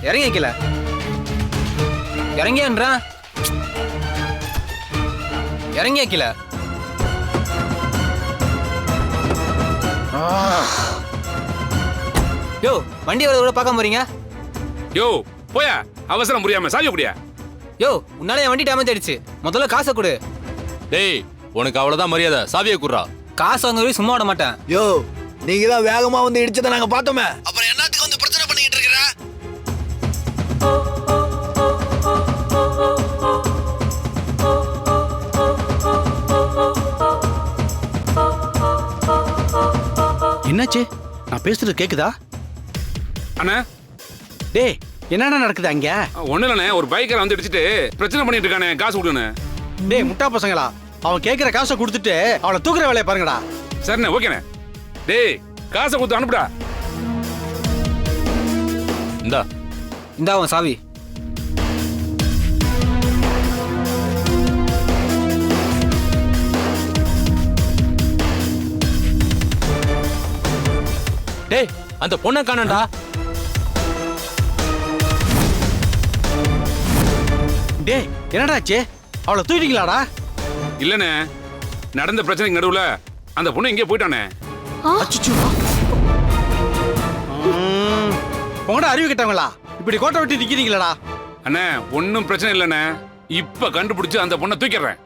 இறங்கி வைக்கல. இறங்கியான்றா இறங்கி வைக்கல. யோ வண்டி வரத கூட பார்க்க போறீங்க? யோ போயா, அவசரம் புரியாம சாவி குடியா. யோ உன்னால என் வண்டி டேமேஜ் ஆயிடுச்சு, முதல்ல காசை கொடு. டேய் உனக்கு அவ்வளவுதான் மரியாதை, சாவியை குடுறா. காசு வாங்க சும்மா விட மாட்டேன். யோ நீங்க தான் வேகமா வந்து இடிச்சதை நாங்க பார்த்தோமே, அப்புறம் என்னத்துக்கு வந்து பிரச்சனை பண்ணிக்கிட்டு இருக்கிற? என்னாச்சு? நான் பேசுறது கேக்குதா? அண்ணா டேய் என்னடா நடக்குது அங்க? ஒண்ணு இல்லண்ணே, ஒரு பைக்கரை வந்து இடிச்சிட்டு பிரச்சனை பண்ணிட்டு இருக்கானே, காசு கொடுன்னு. டேய் முட்டா பசங்களா, அவன் கேக்குற காசை கொடுத்துட்டு அவளை தூக்குற வேலையை பாருங்கடா. சரிண்ணே, ஓகேண்ணே. டேய் காசை கொடுத்து அனுப்புடா. இந்தா அவன் சாவி. டேய் அந்த பொண்ணை காணோம்டா. டேய் என்னடா ஆச்சு? அவளை தூக்கிட்டீங்களாடா? இல்லண்ணே, நடந்த பிரச்சனைக்கு நடுவுல அந்த பொண்ணு எங்கேயோ போயிட்டானே. அச்சச்சோ. உங்கடா அறிவு கிட்டவங்களா இப்படி கோட்டை விட்டு நிக்கிறீங்களா? அண்ணே ஒன்னும் பிரச்சனை இல்லண்ணே, இப்ப கண்டுபிடிச்சு அந்த பொண்ணை தூக்கிடுறேன்.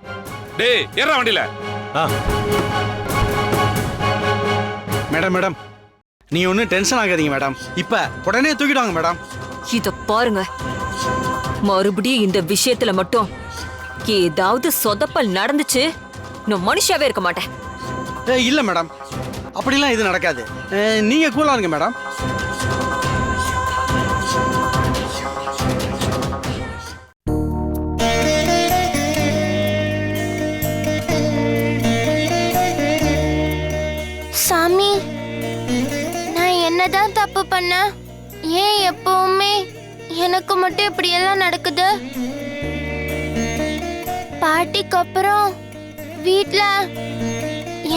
டேய் ஏறா வண்டியில. மேடம் மேடம் நீ ஒன்னும் டென்ஷன் ஆகாதீங்க மேடம், இப்ப உடனே தூக்கிடுவாங்க மேடம். இத பாருங்க, மறுபடியும் இந்த விஷயத்துல மட்டும் ஏதாவது சொதப்பல் நடந்துச்சு, நான் மனுஷாவே இருக்க மாட்டேன். இல்ல மேடம், அப்படிலாம் இது நடக்காது. நீங்க கூலா இருங்க மேடம். சாமி, நான் என்னதான் தப்பு பண்ண? ஏன் எப்பவுமே எனக்கு மட்டும் இப்படி எல்லாம் நடக்குது? பாட்டிக்கு அப்புறம் வீட்ல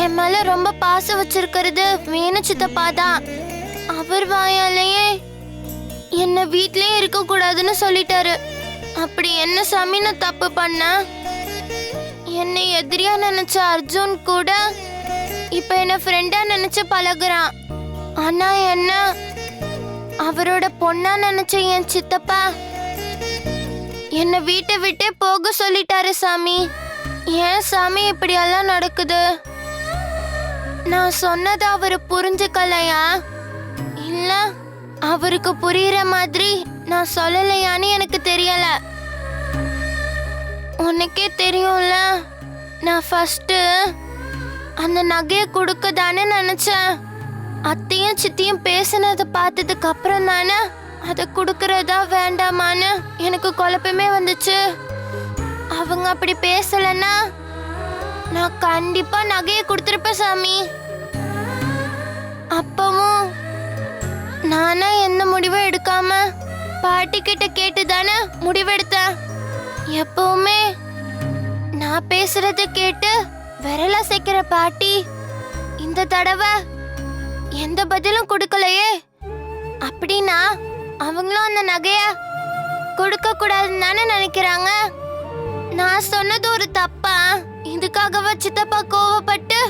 என் மேல ரொம்ப பாசம் வச்சிருக்கிறது வேணு சித்தப்பா தான். அவர் வாயாலேயே என்ன வீட்லயே இருக்க கூடாதுன்னு சொல்லிட்டாரு. அப்படி என்ன சாமி நான் தப்பு பண்ண? என்னை எதிரியா நினைச்ச அர்ஜுன் கூட இப்ப என்ன ஃப்ரெண்டா நினைச்சு பழகுறான். ஆனா என்ன அவரோட பொண்ணா நினைச்ச என் சித்தப்பா என்ன வீட்டை விட்டே போக சொல்லிட்டாரு சாமி. ஏன் சாமி இப்படி எல்லாம் நடக்குது? நான் சொன்னதை அவரு புரிஞ்சுக்கலையா, இல்ல அவருக்கு புரியுற மாதிரி நான் சொல்லலையான்னு எனக்கு தெரியல. உனக்கே தெரியும்ல, நான் ஃபர்ஸ்ட் அந்த நகையை கொடுக்க தானே நினைச்சேன். அத்தையும் சித்தியும் பேசினதை பார்த்ததுக்கு அப்புறம் தானே அதை கொடுக்கறதா வேண்டாமான்னு எனக்கு குழப்பமே வந்துச்சு. அவங்க அப்படி பேசலன்னா நான் கண்டிப்பா நகையை கொடுத்துருப்பேன் சாமி. அப்பவும் நானா எந்த முடிவும் எடுக்காம பாட்டி கிட்ட கேட்டு தானே முடிவெடுத்தேன். எப்பவுமே நான் பேசுறத கேட்டு விரல சேர்க்கிற பாட்டி இந்த தடவை எந்த பதிலும் கொடுக்கலையே. அப்படின்னா அவங்களும் அந்த நகைய கொடுக்க கூடாதுன்னு தானே நினைக்கிறாங்க. நான் சொன்னது ஒரு தப்பா? இதுக்காகவா சித்தப்பா கோவப்பட்டு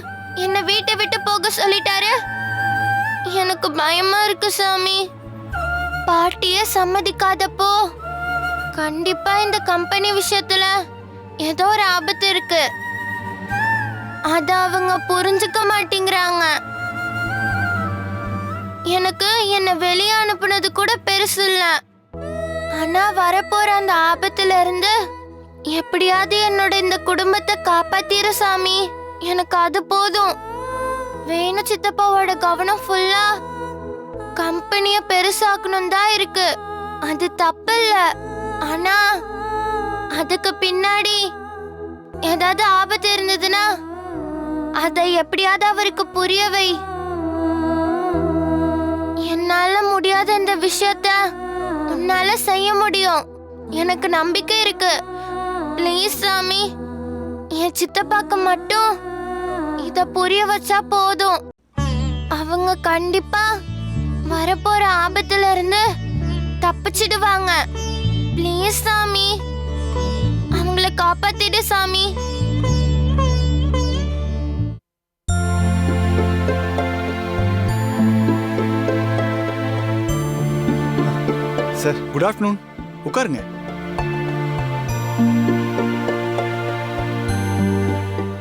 என்ன வீட்டை விட்டு போக சொல்லிட்டாரு? எனக்கு பயமா இருக்கு சாமி. பாட்டியே சம்மதிக்காதப்போ கண்டிப்பா இந்த கம்பெனி விஷயத்துல ஏதோ ஒரு ஆபத்து இருக்கு. அத அவங்க புரிஞ்சுக்க மாட்டேங்கிறாங்க. எனக்கு என்ன வெளியே அனுப்புனது கூட பெருசு இல்ல. ஆனா வரப்போற அந்த ஆபத்துல இருந்து எப்படியாவது என்னோட இந்த குடும்பத்தை காப்பாத்திர சாமி. எனக்கு அது போதும். வேணு சித்தப்பாவோட கவனம் ஃபுல்லா கம்பெனிய பெருசாக்கணும் தான் இருக்கு. அது தப்பு இல்ல. ஆனா அதுக்கு பின்னாடி ஏதாவது ஆபத்து இருந்ததுன்னா அதை எப்படியாவது அவருக்கு புரிய வை. என்னால முடியாத இந்த விஷயத்த உன்னால செய்ய முடியும். எனக்கு நம்பிக்கை இருக்கு. ப்ளீஸ் சாமி, என் சித்தப்பாக்கு மட்டும் இத புரிய வச்சா போதும். அவங்க கண்டிப்பா வரப்போற ஆபத்துல இருந்து தப்பிச்சிடுவாங்க. ப்ளீஸ் சாமி, அவங்கள காப்பாத்திடு சாமி. Sir good afternoon. உட்காருங்க.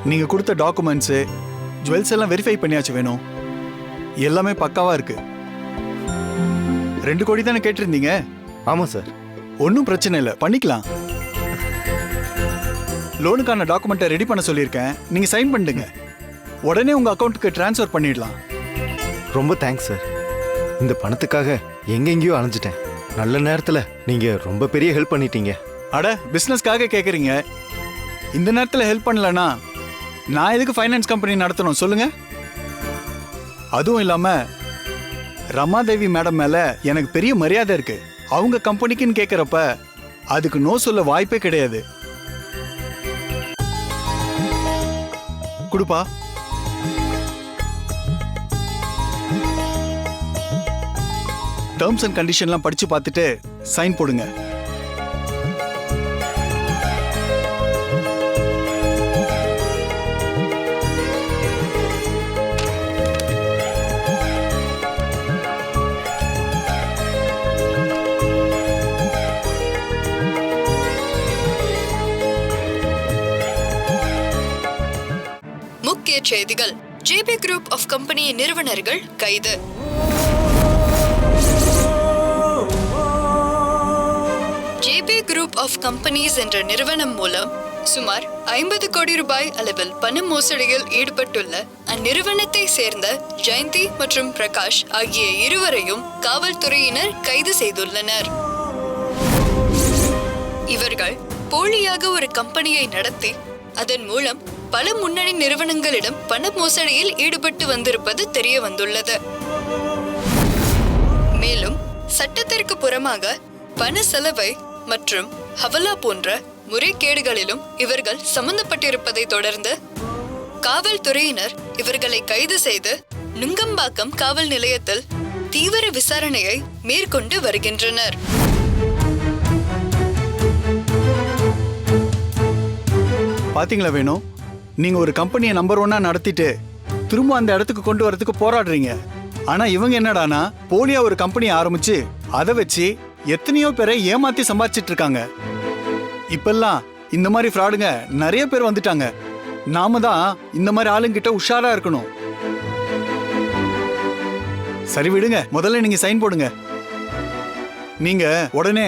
நீங்க கொடுத்த டாக்குமெண்ட்ஸ், ஜுவல்ஸ் எல்லாம் வெரிஃபை பண்ணியாச்சு. வேணும் எல்லாமே பக்காவா இருக்கு. 2 கோடி தானே கேட்டிருந்தீங்க? ஆமாம் சார். ஒன்றும் பிரச்சனை இல்லை, பண்ணிக்கலாம். லோனுக்கான டாக்குமெண்ட்டை ரெடி பண்ண சொல்லியிருக்கேன். நீங்க சைன் பண்ணிடுங்க. உடனே உங்க அக்கௌண்ட்டுக்கு ட்ரான்ஸ்ஃபர் பண்ணிடலாம். ரொம்ப தேங்க்ஸ் சார். இந்த பணத்துக்காக எங்கெங்கேயோ அலைஞ்சிட்டேன். நல்ல நேரத்தில் நீங்கள் ரொம்ப பெரிய ஹெல்ப் பண்ணிட்டீங்க. அட, பிஸ்னஸ்க்காக கேட்குறீங்க. இந்த நேரத்தில் ஹெல்ப் பண்ணலனா நான் எதுக்கு ஃபைனான்ஸ் கம்பெனி நடத்தணும் சொல்லுங்க? அதுவும் இல்லாம ரமாதேவி மேடம் மேல எனக்கு பெரிய மரியாதை இருக்கு. அவங்க கம்பெனிக்குன்னு கேட்குறப்ப அதுக்கு நோ சொல்ல வாய்ப்பே கிடையாது. கொடுப்பா. டேர்ம்ஸ் அண்ட் கண்டிஷன்லாம் படிச்சு பார்த்துட்டு சைன் போடுங்க. முக்கிய செய்திகள். ஜேபி குரூப் ஆஃப் கம்பெனி நிறுவனர்கள் கைது. ஜேபி குரூப் ஆஃப் கம்பெனிஸ் என்ற நிறுவனம் மூலம் சுமார் 50 கோடி ரூபாய் அளவில் பண மோசடியில் ஈடுபட்டுள்ள அந்நிறுவனத்தை சேர்ந்த ஜெயந்தி மற்றும் பிரகாஷ் ஆகிய இருவரையும் காவல்துறையினர் கைது செய்துள்ளனர். இவர்கள் போலியாக ஒரு கம்பெனியை நடத்தி அதன் மூலம் பல முன்னணி நிறுவனங்களிடம் பண மோசடியில் ஈடுபட்டு வந்திருப்பது தெரிய வந்துள்ளது. மேலும் சட்டத்திற்கு புறமாக பண செலவை மற்றும் ஹவலா போன்ற முறைகேடுகளிலும் இவர்கள் சம்பந்தப்பட்டிருப்பதை தொடர்ந்து காவல்துறையினர் இவர்களை கைது செய்து நுங்கம்பாக்கம் காவல் நிலையத்தில் தீவிர விசாரணையை மேற்கொண்டு வருகின்றனர். பாத்தீங்களா வேணும், நீங்க ஒரு கம்பெனியை நம்பர் 1 நடத்திட்டு திரும்ப அந்த இடத்துக்கு கொண்டு வரதுக்கு போராடுறீங்க. ஆனா இவங்க என்னடானா போலியா ஒரு கம்பெனி ஆரம்பிச்சு அதை வச்சு எத்தனையோ பேரை ஏமாத்தி சம்பாதிச்சிட்டு இருக்காங்க. இப்பெல்லாம் இந்த மாதிரி ஃப்ராடுங்க நிறைய பேர் வந்துட்டாங்க. நாம தான் இந்த மாதிரி ஆளுங்கிட்ட உஷாரா இருக்கணும். சரி விடுங்க, முதல்ல நீங்க சைன் போடுங்க. நீங்க உடனே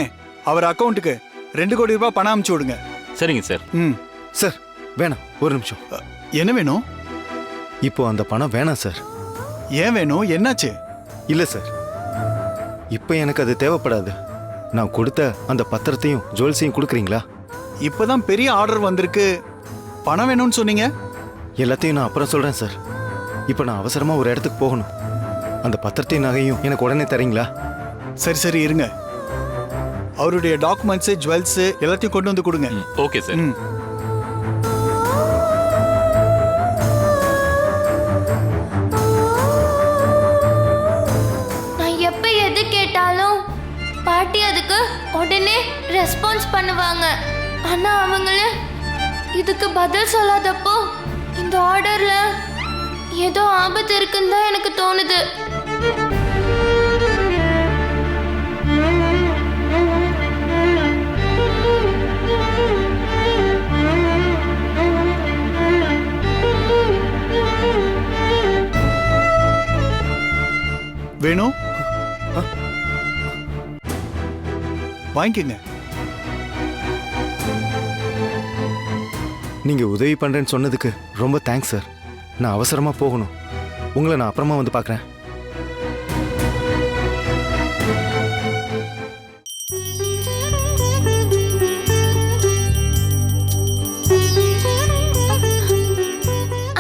அவர் அக்கௌண்ட்டுக்கு 2 கோடி ரூபாய் பணம் அனுப்பிச்சு விடுங்க. சரிங்க சார். சார் வேணாம், ஒரு நிமிஷம். என்ன வேணும்? இப்போ அந்த பணம் வேணாம் சார். ஏன் வேணும்? என்னாச்சு? இல்லை சார், இப்போ எனக்கு அது தேவைப்படாது. நான் கொடுத்த அந்த பத்திரத்தையும் ஜுவல்ஸையும் கொடுக்குறீங்களா? இப்பதான் பெரிய ஆர்டர் வந்திருக்கு, பணம் வேணும்னு சொன்னீங்க. எல்லாத்தையும் நான் அப்புறம் சொல்கிறேன் சார். இப்போ நான் அவசரமாக ஒரு இடத்துக்கு போகணும். அந்த பத்திரத்தையும் நகையும் எனக்கு உடனே தரீங்களா? சரி சரி இருங்க. அவருடைய டாக்குமெண்ட்ஸ், ஜுவல்ஸ் எல்லாத்தையும் கொண்டு வந்து கொடுங்க. Okay sir. நான் எப்ப எது கேட்டாலும் பாட்டி அதுக்கு உடனே ரெஸ்பான்ஸ் பண்ணுவாங்க. ஆனா அவங்கள இதுக்கு பதில் சொல்லாதப்போ இந்த ஆர்டர்ல ஏதோ ஆபத்து இருக்குன்னு தான் எனக்கு தோணுது. வேணும், வாங்கிக்கங்க. நீங்கள் உதவி பண்ணுறேன்னு சொன்னதுக்கு ரொம்ப தேங்க்ஸ் சார். நான் அவசரமாக போகணும். உங்களை நான் அப்புறமா வந்து பார்க்குறேன்.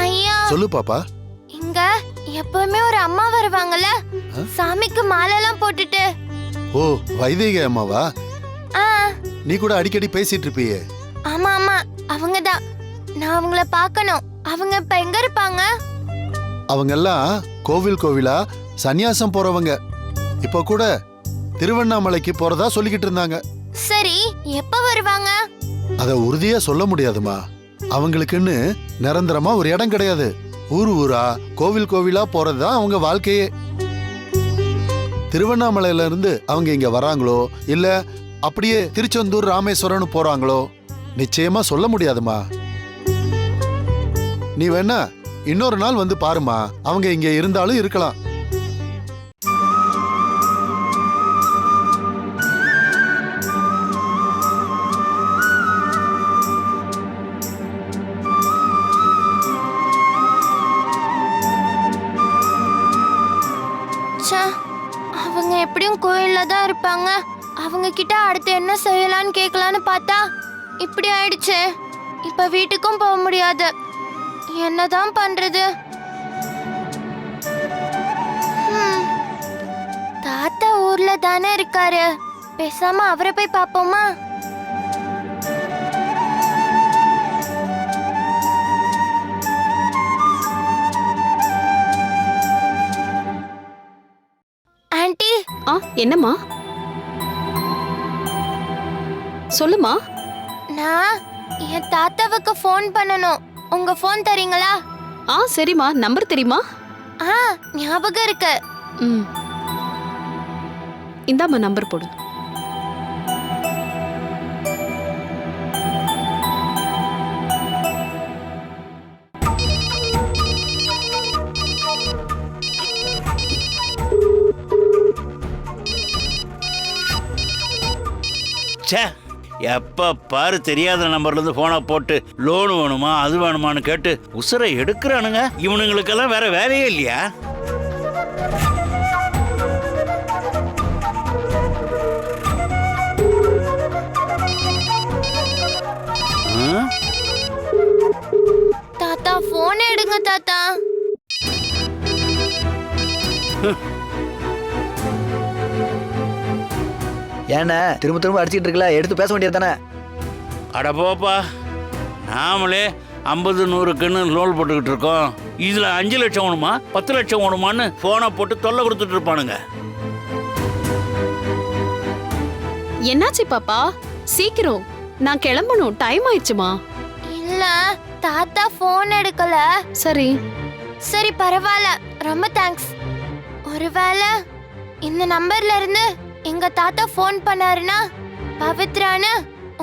ஐயா, சொல்லு பாப்பா. இங்க எப்பவுமே ஒரு அம்மா வருவாங்கல்ல, சாமிக்கு மாலைலாம் போட்டுட்டு. ஓ, வைதேகி அம்மாவா? ஆ, நீ கூட அடிக்கடி பேசிட்டு இருப்பியே. ஆமா ஆமா, அவங்கதான். நான் அவங்கள பார்க்கணும். அவங்க இப்ப எங்க இருப்பாங்க? அவங்க எல்லாம் கோவில் கோவிலா சந்நியாசம் போறவங்க. இப்ப கூட திருவண்ணாமலைக்கு போறதா சொல்லிக்கிட்டு இருந்தாங்க. சரி, எப்ப வருவாங்க? அத உறுதியா சொல்ல முடியாதுமா. அவங்களுக்குன்னு நிரந்தரமா ஒரு இடம் கிடையாது. ஊர் ஊரா கோவில் கோவிலா போறதுதான் அவங்க வாழ்க்கையே. திருவண்ணாமலையில இருந்து அவங்க இங்க வராங்களோ இல்ல அப்படியே திருச்செந்தூர் ராமேஸ்வரம் போறாங்களோ நிச்சயமா சொல்ல முடியாதுமா. நீ வேணா இன்னொரு நாள் வந்து பாருமா, அவங்க இங்க இருந்தாலும் இருக்கலாம். அவங்க எப்படியும் கோயில்ல தான் இருப்பாங்க. அவங்க கிட்ட அடுத்து என்ன செய்யலாம்னு கேட்கலான்னு பார்த்தா இப்படி ஆயிடுச்சு. இப்ப வீட்டுக்கும் போக முடியாது. என்னதான் பண்றது? தாத்தா ஊர்ல தானே இருக்காரு, பேசாம அவரை போய் பாப்போமா? ஆன்ட்டி. என்னம்மா? சொல்லுமா. நான் என் தாத்தாவுக்கு ஃபோன் பண்ணணும். உங்க ஃபோன் தரீங்களா? சரிம்மா. நம்பர் தெரியுமா? ஞாபகம் இருக்கு. இந்தாம்மா நம்பர் போடு. எப்ப பாரு தெரியாத நம்பர்ல இருந்து போனை போட்டு லோன் வேணுமா அது வேணுமான்னு கேட்டு உசுரை எடுக்கிறானுங்க. இவனுங்களுக்கெல்லாம் வேற வேலையே இல்லையா? தாத்தா போன் எடுங்க தாத்தா. ஏன்னா திரும்ப திரும்ப அடிச்சிட்டு இருக்கல, எடுத்து பேச வேண்டியது தானே. அட போப்பா, நாமளே 50-100க்குன்னு லோன் போட்டுக்கிட்டு இருக்கோம். இதுல 5 லட்சம் வேணுமா 10 லட்சம் வேணுமான்னு போனை போட்டு தொல்லை கொடுத்துட்டு இருப்பானுங்க. என்னாச்சு பாப்பா? சீக்கிரம், நான் கிளம்பணும். டைம் ஆயிடுச்சுமா. இல்ல தாத்தா போன் எடுக்கல. சரி சரி பரவாயில்ல, ரொம்ப தேங்க்ஸ். ஒருவேளை இந்த நம்பர்ல இருந்து எங்க தாத்தா போன் பண்ணாருன்னா பவித்ரான்னு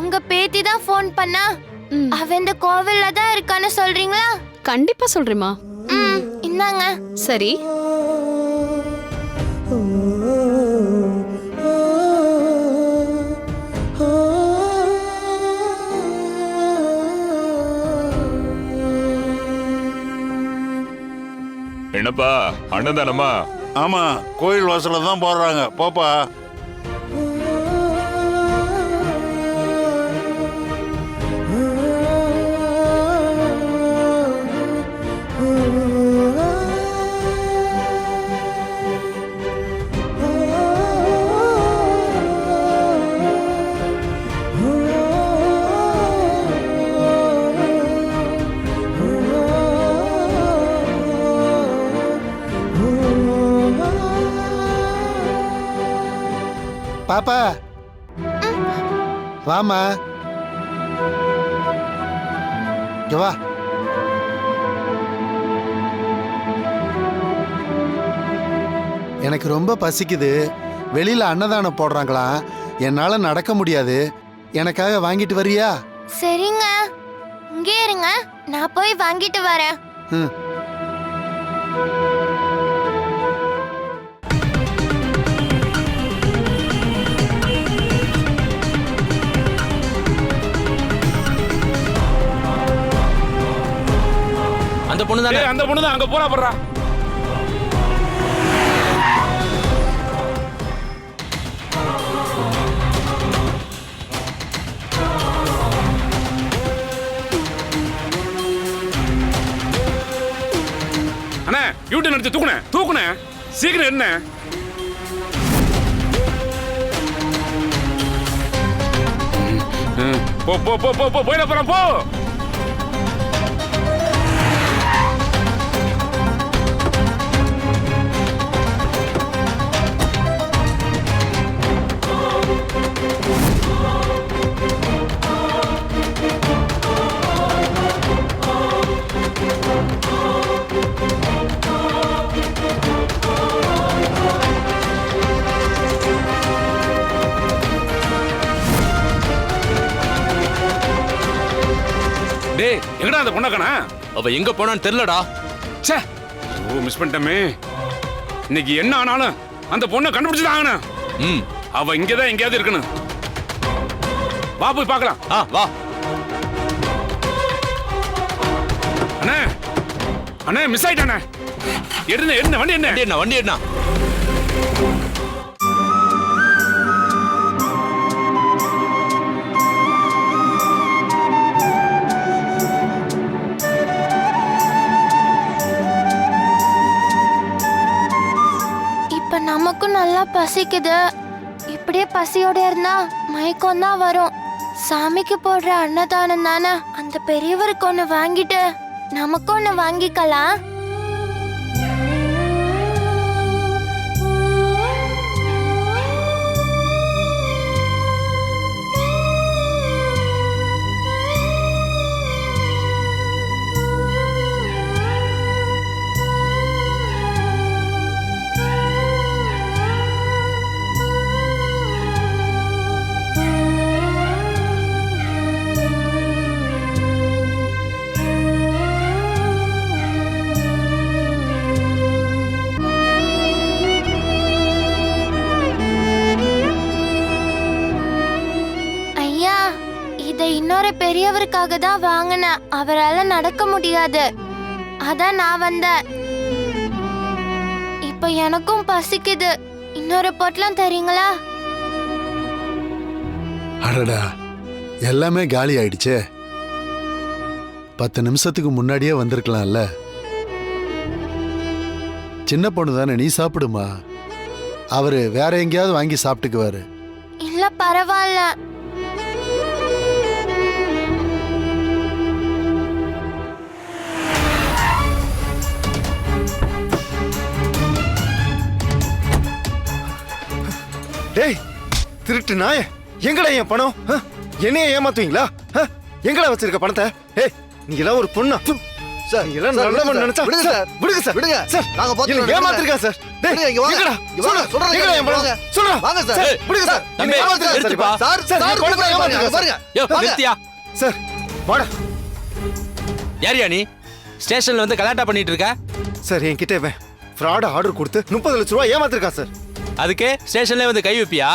உங்க பேத்தி தான் போன் பண்ணா, அவ இந்த கோவில்ல தான் இருக்கான்னு சொல்றீங்களா? கண்டிப்பா சொல்றேம்மா. இந்தாங்க. சரி. என்னப்பா அண்ணதானம்மா? ஆமா, கோயில் வாசல்ல தான் போடுறாங்க. போப்பா. பாப்பா வாமா, இங்க வா. எனக்கு ரொம்ப பசிக்குது. வெளியில அன்னதானம் போடுறாங்களாம், என்னால நடக்க முடியாது. எனக்காக வாங்கிட்டு வரியா? சரிங்க, இங்கே இருங்க, நான் போய் வாங்கிட்டு வரேன். அந்த பொண்ணு தானே? அந்த பொண்ணு தான். அங்க போறா போறா. அண்ணா யூடியூப் எடுத்து தூக்குனே சீக்கிரம் என்ன? போ போ போ போ போயிட போறான் போ. டேய் எங்கடா அந்த பொண்ணை காணா? அவ எங்க போனான்னு தெரியலடா. ச்சே, ஓ மிஸ் பண்ணிட்டமே. இன்னைக்கு என்ன ஆனாலும் அந்த பொண்ணை கண்டுபிடிச்சு ஆகணும். ம், அவ இங்கதான் எங்கேயாவது இருக்கணும். வா போய் பார்க்கலாம். வா. அண்ணே அண்ணே மிஸ் ஆயிட்டானே. என்ன வண்டி என்ன வண்டி என்ன? இப்ப நமக்கும் நல்லா பசிக்குது. இப்படியே பசியோட இருந்தா மயக்கம் தான் வரும். சாமிக்கு போடுற அன்னதானம் தானே, அந்த பெரியவருக்கு ஒண்ணு வாங்கிட்டு நமக்கு ஒண்ணு வாங்கிக்கலாம். இன்னொரு பெரியவருக்காக தான் வாங்கினேன். அவரால நடக்க முடியாது, அதான் நான் வந்தேன். இப்ப எனக்கும் பசிக்குது. இன்னொரு பொட்டலம் தரீங்களா? அடடா, எல்லாமே காலி ஆயிடுச்சே. 10 நிமிஷத்துக்கு முன்னாடியே வந்திருக்கலாம்ல. சின்ன பொண்ணு தானே, நீ சாப்பிடுமா. அவரு வேற எங்கேயாவது வாங்கி சாப்பிட்டுக்குவாரு. இல்ல பரவாயில்ல. டேய் திருட்டு நாய, எங்கடா என் பணம்? என்னைய ஏமாத்துவீங்களா? எங்கடா வச்சிருக்க பணத்தை? ஏய் நீ எல்லாம் ஒரு பொண்ணா? சார் எல்லாம் நல்லவன் நினைச்சா விடுங்க சார், விடுங்க சார், விடுங்க சார். நாங்க பாத்து ஏமாத்திருக்கா சார். டேய் இங்க வாங்க, எங்கடா? இங்க வாங்க, சொல்றேன் எங்கடா என் பணம்? சொல்றா வாங்க சார். விடுங்க சார். தம்பி, நிறுத்துப்பா. சார் சார் பணத்தை ஏமாத்திருக்கா பாருங்க. யோ, நிறுத்தியா? சார். வாடா யாரியா நீ? ஸ்டேஷன்ல வந்து கலாட்டா பண்ணிட்டு இருக்க? சார் என்கிட்ட இவன் ஃப்ராட் ஆர்டர் கொடுத்து 30 லட்சம் ரூபாய் ஏமாத்திருக்கா சார். அதுக்கு ஸ்டேஷன்ல வந்து கை வைப்பியா?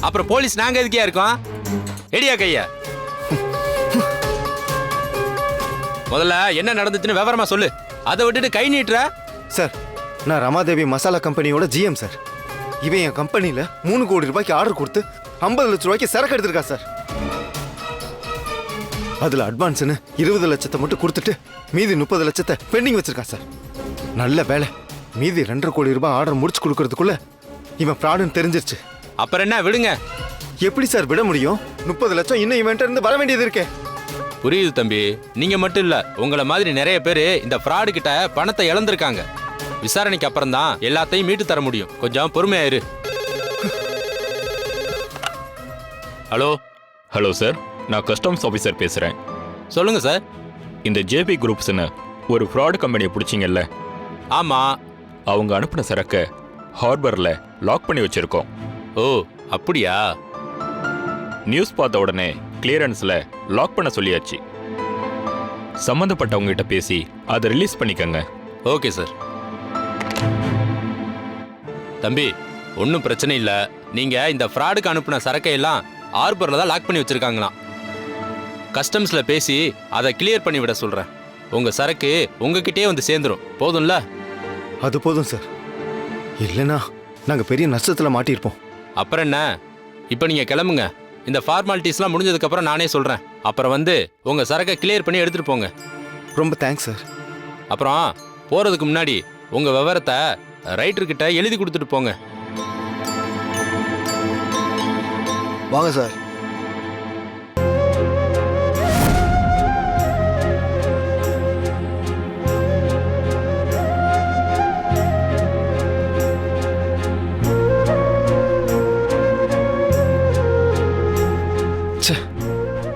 அப்புறம் போலீஸ் நாங்க எதுக்கே இருக்கோம்? எடியா கைய. முதல்ல என்ன நடந்துச்சுன்னு விவரமா சொல்லு. அதை விட்டுட்டு கை நீட்டுற. சார் நான் ரமாதேவி மசாலா கம்பெனியோட GM சார். இவன் என் கம்பெனியில் 3 கோடி ரூபாய்க்கு ஆர்டர் கொடுத்து 50 லட்சம் ரூபாய்க்கு சரக்கு எடுத்திருக்கா சார். அதில் அட்வான்ஸ்னு 20 லட்சத்தை மட்டும் கொடுத்துட்டு மீதி 30 லட்சத்தை பெண்டிங் வச்சிருக்கா சார். நல்ல வேலை, மீதி 2.5 கோடி ரூபாய் ஆர்டர் முடிச்சு கொடுக்கறதுக்குள்ள இவன் ஃப்ராடுன்னு தெரிஞ்சிருச்சு. அப்புறம் என்ன விடுங்க. எப்படி சார் விட முடியும்? 30 லட்சம் இன்னும் இவன்ட்ட இருந்து வர வேண்டியது இருக்கே. புரியுது தம்பி, நீங்க மட்டும் இல்ல, உங்களை மாதிரி நிறைய பேர் இந்த ஃப்ராடு கிட்ட பணத்தை இழந்திருக்காங்க. விசாரணைக்கு அப்புறம் தான் எல்லாத்தையும் மீட்டு தர முடியும். கொஞ்சம் பொறுமையாயிரு. ஹலோ. ஹலோ சார், நான் கஸ்டம்ஸ் ஆஃபீஸர் பேசுறேன். சொல்லுங்க சார். இந்த JP குரூப்ஸ்னு ஒரு ஃப்ராட் கம்பெனியை பிடிச்சிங்கல்ல? ஆமா. அவங்க அனுப்பின சரக்கை ஹார்பர்ல லாக் பண்ணி வச்சிருக்கோம். ஓ அப்படியா? நியூஸ் பார்த்த உடனே கிளியரன்ஸ்ல லாக் பண்ண சொல்லியாச்சு. சம்பந்தப்பட்டவங்க கிட்ட பேசி அதை ரிலீஸ் பண்ணிக்கங்க. Okay sir. தம்பி ஒன்றும் பிரச்சனை இல்லை. நீங்க இந்த ஃப்ராடுக்கு அனுப்பின சரக்கை எல்லாம் ஹார்பர்ல தான் லாக் பண்ணி வச்சிருக்காங்களாம். கஸ்டம்ஸ்ல பேசி அதை கிளியர் பண்ணி விட சொல்றேன். உங்க சரக்கு உங்ககிட்டயே வந்து சேர்ந்துரும். போதும்ல? அது போதும் சார். இல்லைன்னா நாங்கள் பெரிய நஷ்டத்தில் மாட்டியிருப்போம். அப்புறம் என்ன, இப்போ நீங்கள் கிளம்புங்க. இந்த ஃபார்மாலிட்டிஸ்லாம் முடிஞ்சதுக்கப்புறம் நானே சொல்கிறேன். அப்புறம் வந்து உங்கள் சரக்கை கிளியர் பண்ணி எடுத்துகிட்டு போங்க. ரொம்ப தேங்க்ஸ் சார். அப்புறம் போகிறதுக்கு முன்னாடி உங்கள் விவரத்தை ரைட்டர்கிட்ட எழுதி கொடுத்துட்டு போங்க. வாங்க சார்.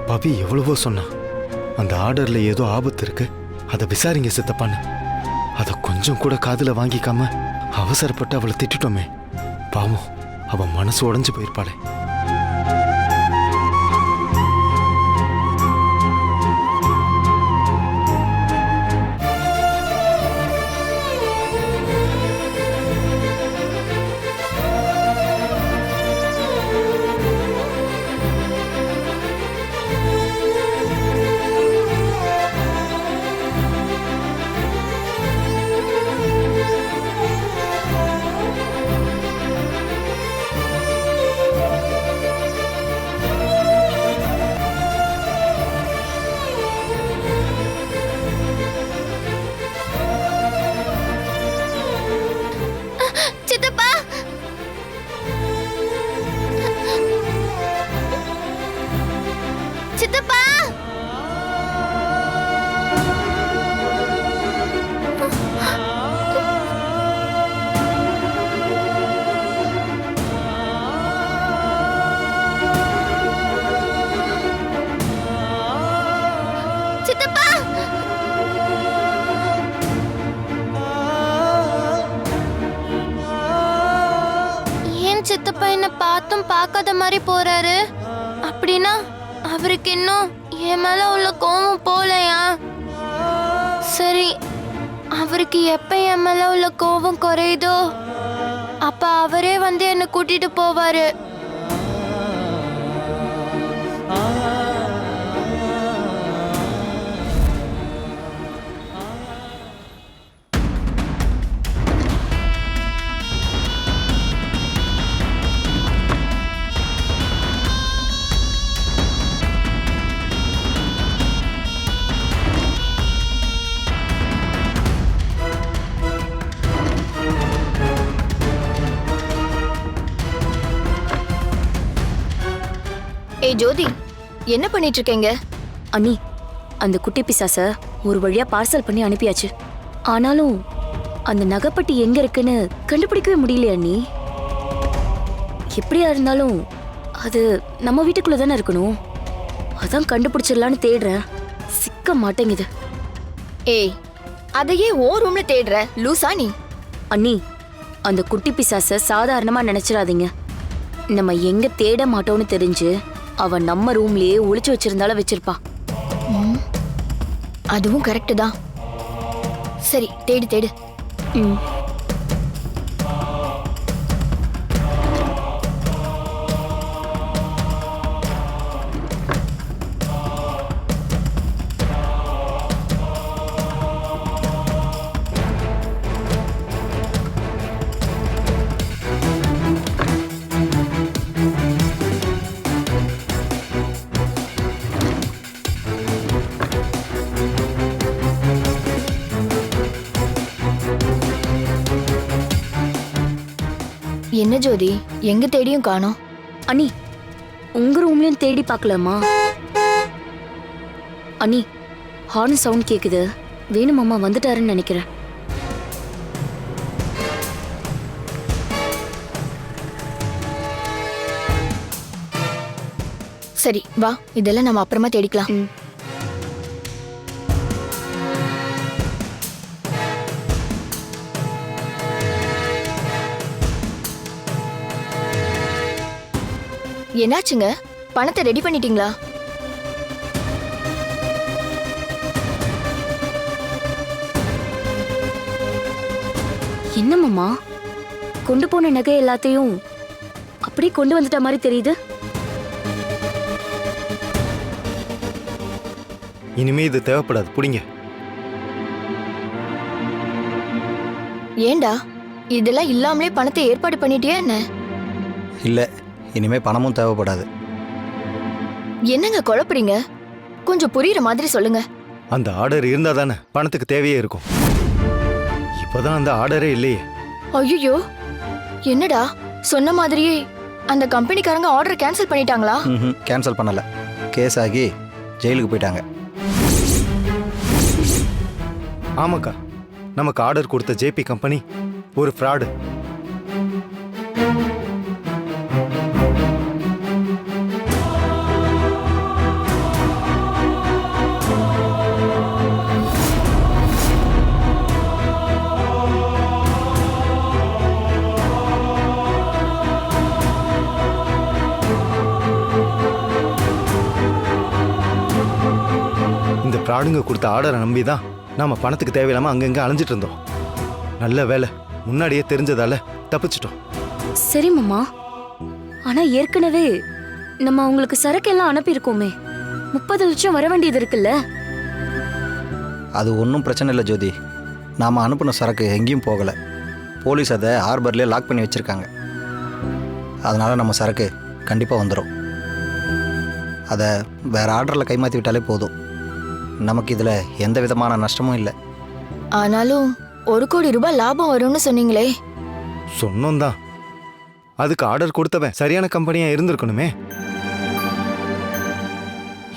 பவி எவ்வளவோ சொன்னா அந்த ஆர்டர்ல ஏதோ ஆபத்து இருக்கு, அதை விசாரிங்க சித்தப்பான்னு. அதை கொஞ்சம் கூட காதுல வாங்கிக்காம அவசரப்பட்டு அவளை திட்டுட்டோமே. பாவம், அவ மனசு உடைஞ்சு போயிருப்பாளே. சித்தப்பா, சித்தப்பா, சித்தப்பா. ஏன் சித்தப்பா என்ன பார்த்தும் பார்க்காத மாதிரி போறாரு? அப்படின்னா அவருக்கு இன்னும் என் மேல உள்ள கோவம் போலையா? சரி, அவருக்கு எப்ப என் மேல உள்ள கோவம் குறையுதோ அப்ப அவரே வந்து என்ன கூட்டிட்டு போவாரு. ஏய் ஜோதி, என்ன பண்ணிட்டு இருக்கீங்க? அண்ணி, அந்த குட்டி பிசாச ஒரு வழியா பார்சல் பண்ணி அனுப்பியாச்சு. ஆனாலும் அந்த நகைப்பட்டி எங்க இருக்குன்னு கண்டுபிடிக்கவே முடியலையா அண்ணி? எப்படியா இருந்தாலும் அது நம்ம வீட்டுக்குள்ள தானே இருக்கணும். அதான் கண்டுபிடிச்சிடலான்னு தேடுறேன், சிக்க மாட்டேங்குது. ஏய், அதையே ஓ ரூம்ல தேடுற லூசா நீ? அண்ணி, அந்த குட்டி பிசாச சாதாரணமா நினைச்சிடாதீங்க. நம்ம எங்க தேட மாட்டோம்னு தெரிஞ்சு அவன் நம்ம ரூம்லயே ஒளிச்சு வச்சிருந்தாலும் வச்சிருப்பா. அதுவும் கரெக்ட் தான். சரி, தேடு தேடு. என்ன ஜோதி, எங்க தேடியும் காணோம். அண்ணி, உங்க ரூம்லயும் தேடி பார்க்கலாமா? அண்ணி, ஹார்ன் சவுண்ட் கேக்குது. வேணுமாமா வந்துட்டாருன்னு நினைக்கிறேன். சரி வா, இதெல்லாம் நம்ம அப்புறமா தேடிக்கலாம். என்னாச்சுங்க, பணத்தை ரெடி பண்ணிட்டீங்களா? என்னம்மா, கொண்டு போன நகை எல்லாத்தையும் அப்படியே கொண்டு வந்துட்ட மாதிரி தெரியுது. இனிமே இது தேவைப்படாது, புடிங்க. ஏண்டா, இதெல்லாம் இல்லாமலே பணத்தை ஏற்பாடு பண்ணிட்டியா என்ன? இல்ல, இனிமே பணமும் தேவைப்படாது. என்னங்க குழப்புறீங்க? கொஞ்சம் புரியுற மாதிரி சொல்லுங்க. அந்த ஆர்டர் இருந்தா தானே பணத்துக்கு தேவையே இருக்கும். இப்பதான் அந்த ஆர்டரே இல்லையே. ஐயோ, என்னடா சொன்ன மாதிரியே அந்த கம்பெனிக்காரங்க ஆர்டர் கேன்சல் பண்ணிட்டாங்களா? கேன்சல் பண்ணல, கேஸ் ஆகி ஜெயிலுக்கு போயிட்டாங்க. ஆமாக்கா, நமக்கு ஆர்டர் கொடுத்த ஜேபி கம்பெனி ஒரு ஃப்ராடு. ஃப்ராடுங்க கொடுத்த ஆர்டரை நம்பி தான் நாம பணத்துக்கு தேவையில்லாம அங்கங்க அலைஞ்சிட்டு இருந்தோம். நல்ல வேலை முன்னாடியே தெரிஞ்சதால தப்பிச்சிட்டோம். சரி மாமா, ஆனா ஏற்கனவே நம்ம அவங்களுக்கு சரக்கு எல்லாம் அனுப்பியிருக்கோமே. 30 லட்சம் வர வேண்டியது இருக்குல்ல. அது ஒன்றும் பிரச்சனை இல்லை ஜோதி. நாம் அனுப்பின சரக்கு எங்கேயும் போகலை. போலீஸ் அதை ஹார்பர்லேயே லாக் பண்ணி வச்சுருக்காங்க. அதனால் நம்ம சரக்கு கண்டிப்பாக வந்துடும். அதை வேறு ஆர்டரில் கைமாற்றி விட்டாலே போதும். நமக்கு இதில் எந்த விதமான நஷ்டமும் இல்லை. ஆனாலும் 1 கோடி ரூபாய் லாபம் வரும்னு சொன்னீங்களே. சொன்னோம் தான். அதுக்கு ஆர்டர் கொடுத்தவன் சரியான கம்பெனியா இருந்திருக்கணுமே.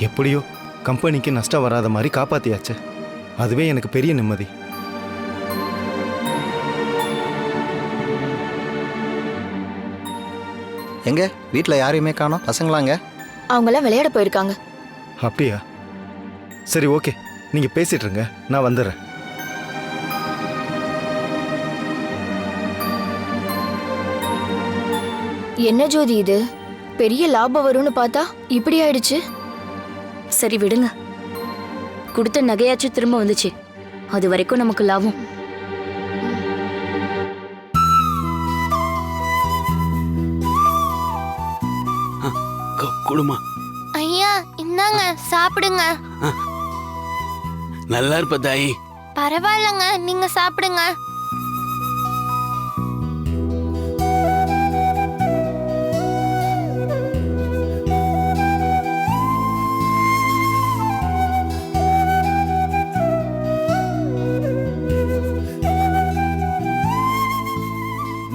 எப்படியோ கம்பெனிக்கு நஷ்டம் வராத மாதிரி காப்பாத்தியாச்சு. அதுவே எனக்கு பெரிய நிம்மதி. எங்க வீட்டில் யாரையுமே காணோம்? பசங்களாங்க? அவங்களாம் விளையாட போயிருக்காங்க. அப்படியா? சரி, ஓகே, நீங்க பேசிட்டு இருங்க, நான் வந்துடுறேன். என்ன ஜோதி இது? பெரிய லாபம் வரும்னு பார்த்தா இப்படி ஆயிடுச்சு. சரி விடுங்க, கொடுத்த நகையாச்சும் திரும்ப வந்துச்சு. அது வரைக்கும் நமக்கு லாபம். குடுமா. ஐயா இந்தாங்க சாப்பிடுங்க. நல்லா இருப்ப தாயி. பரவாயில்லங்க, நீங்க சாப்பிடுங்க.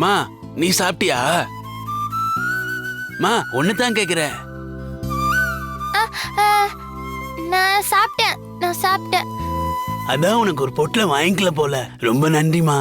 மா, நீ சாப்பிட்டியா? மா, ஒண்ணுதான் கேக்குற. நான் சாப்பிட்டேன். அதான் உனக்கு ஒரு பொட்டல வாங்கிக்கல போல. ரொம்ப நன்றிமா.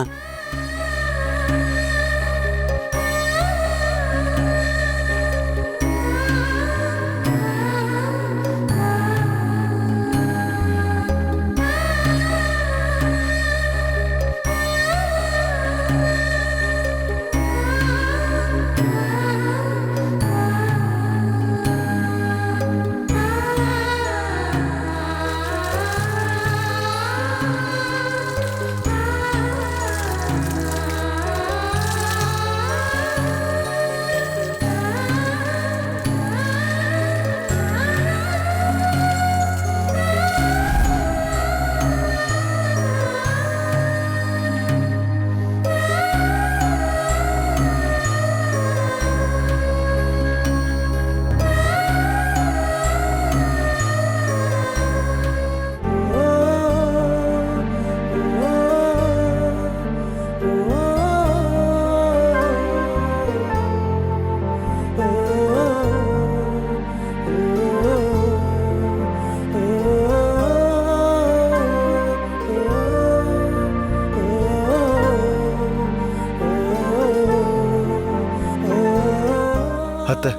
அத்தை,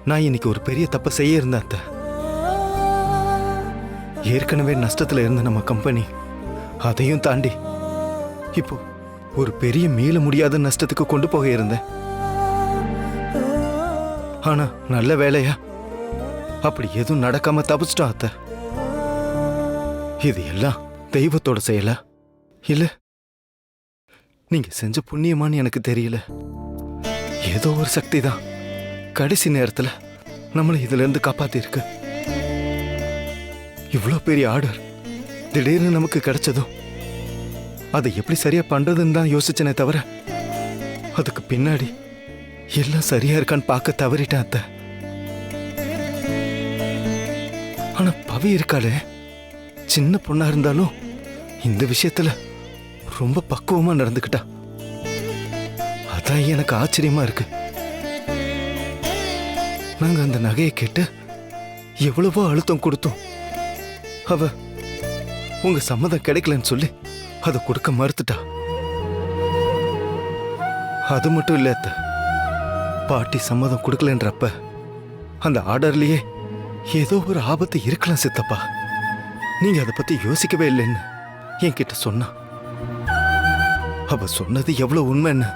நான் இன்னைக்கு ஒரு பெரிய தப்பை செய்ய இருந்தேன் அத்தை. ஏற்கனவே நஷ்டத்துல இருந்த நம்ம கம்பெனி அதையும் தாண்டி இப்போ ஒரு பெரிய மீள முடியாத நஷ்டத்துக்கு கொண்டு போக இருந்தேன். ஆனா நல்ல வேலையா அப்படி எதுவும் நடக்காம தப்பிச்சிட்டோம் அத்தை. இது எல்லாம் தெய்வத்தோட செயலா இல்ல நீங்க செஞ்ச புண்ணியமான்னு எனக்கு தெரியல. ஏதோ ஒரு சக்தி தான் கடைசி நேரத்துல நம்மளை இதுல இருந்து காப்பாத்தி இருக்கு. இவ்வளோ பெரிய ஆர்டர் திடீர்னு நமக்கு கிடைச்சதும் அதை எப்படி சரியா பண்றதுன்னு தான் யோசிச்சனே தவிர அதுக்கு பின்னாடி எல்லாம் சரியா இருக்கான்னு பார்க்க தவறிட்டேன் அத்தை. ஆனா பவி இருக்காளே, சின்ன பொண்ணா இருந்தாலும் இந்த விஷயத்துல ரொம்ப பக்குவமா நடந்துக்கிட்டா. அதான் எனக்கு ஆச்சரியமா இருக்கு. நாங்க அந்த நகையை கேட்டு எவ்வளவோ அழுத்தம் கொடுத்தோம். அவ உங்க சம்மதம் கிடைக்கலன்னு சொல்லி அதை கொடுக்க மறுத்துட்டா. அது மட்டும் இல்ல அத்தை, பாட்டி சம்மதம் கொடுக்கலன்றப்ப அந்த ஆர்டர்லயே ஏதோ ஒரு ஆபத்து இருக்கலாம் சித்தப்பா, நீங்க அதை பத்தி யோசிக்கவே இல்லைன்னு என்கிட்ட சொன்னா. அவ சொன்னது எவ்வளவு உண்மைன்னு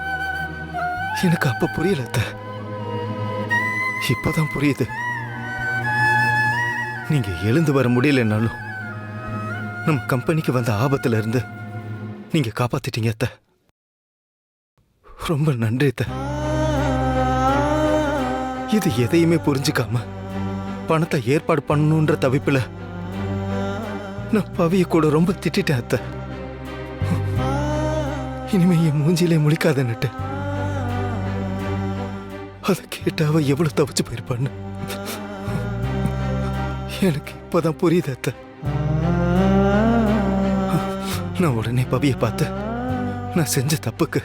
எனக்கு அப்ப புரியல அத்தை. இப்பதான் புரியுது. நீங்க எழுந்து வர முடியலன்னாலும் நம்ம கம்பெனிக்கு வந்த ஆபத்துல இருந்து நீங்க காப்பாத்திட்டீங்க அத்தை. ரொம்ப நன்றி அத்தை. இது எதையுமே புரிஞ்சுக்காம பணத்தை ஏற்பாடு பண்ணணுன்ற தவிப்புல நான் பவிய கூட ரொம்ப திட்டிட்டேன் அத்தை. இனிமே என் மூஞ்சிலே முழிக்காதன்னுட்டு. அதை கேட்டு அவ எவ்வளவு தவிச்சு போயிருப்பான்னு எனக்கு இப்பதான் புரியுது அத்தை. நான் உடனே பவியை பார்த்து நான் செஞ்ச தப்புக்கு,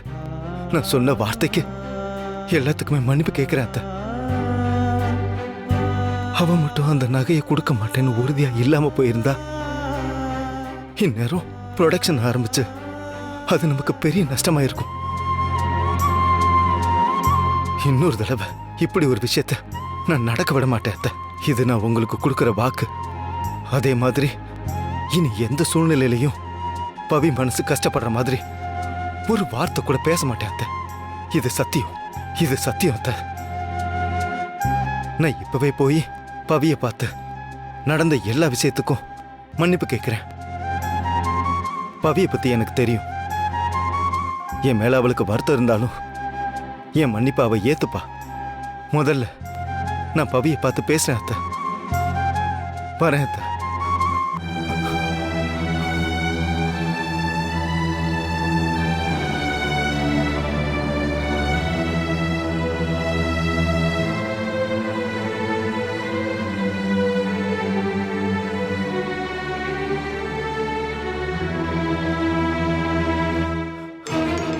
நான் சொன்ன வார்த்தைக்கு எல்லாத்துக்குமே மன்னிப்பு கேட்கிறேன் அத்தை. அவ மட்டும் அந்த நகையை கொடுக்க மாட்டேன்னு உறுதியா இல்லாம போயிருந்தா இந்நேரம் ப்ரொடக்ஷன் ஆரம்பிச்சு அது நமக்கு பெரிய நஷ்டமாயிருக்கும். இன்னொரு தடவை இப்படி ஒரு விஷயத்த நான் நடக்க விட மாட்டேன் அத்தை. இது நான் உங்களுக்கு கொடுக்கிற வாக்கு. அதே மாதிரி இனி எந்த சூழ்நிலையிலையும் பவி மனசு கஷ்டப்படுற மாதிரி ஒரு வார்த்தை கூட பேச மாட்டேன் அத்தை. இது சத்தியம், இது சத்தியம் அத்தை. நான் இப்பவே போய் பவியை பார்த்து நடந்த எல்லா விஷயத்துக்கும் மன்னிப்பு கேட்கிறேன். பவியை பத்தி எனக்கு தெரியும். என் மேல அவளுக்கு வருத்தம் இருந்தாலும் என் மன்னிப்பை அவ ஏத்துப்பா. முதல்ல நான் பவியை பார்த்து பேசுறேன் அத்தை. வரேன் அத்தை.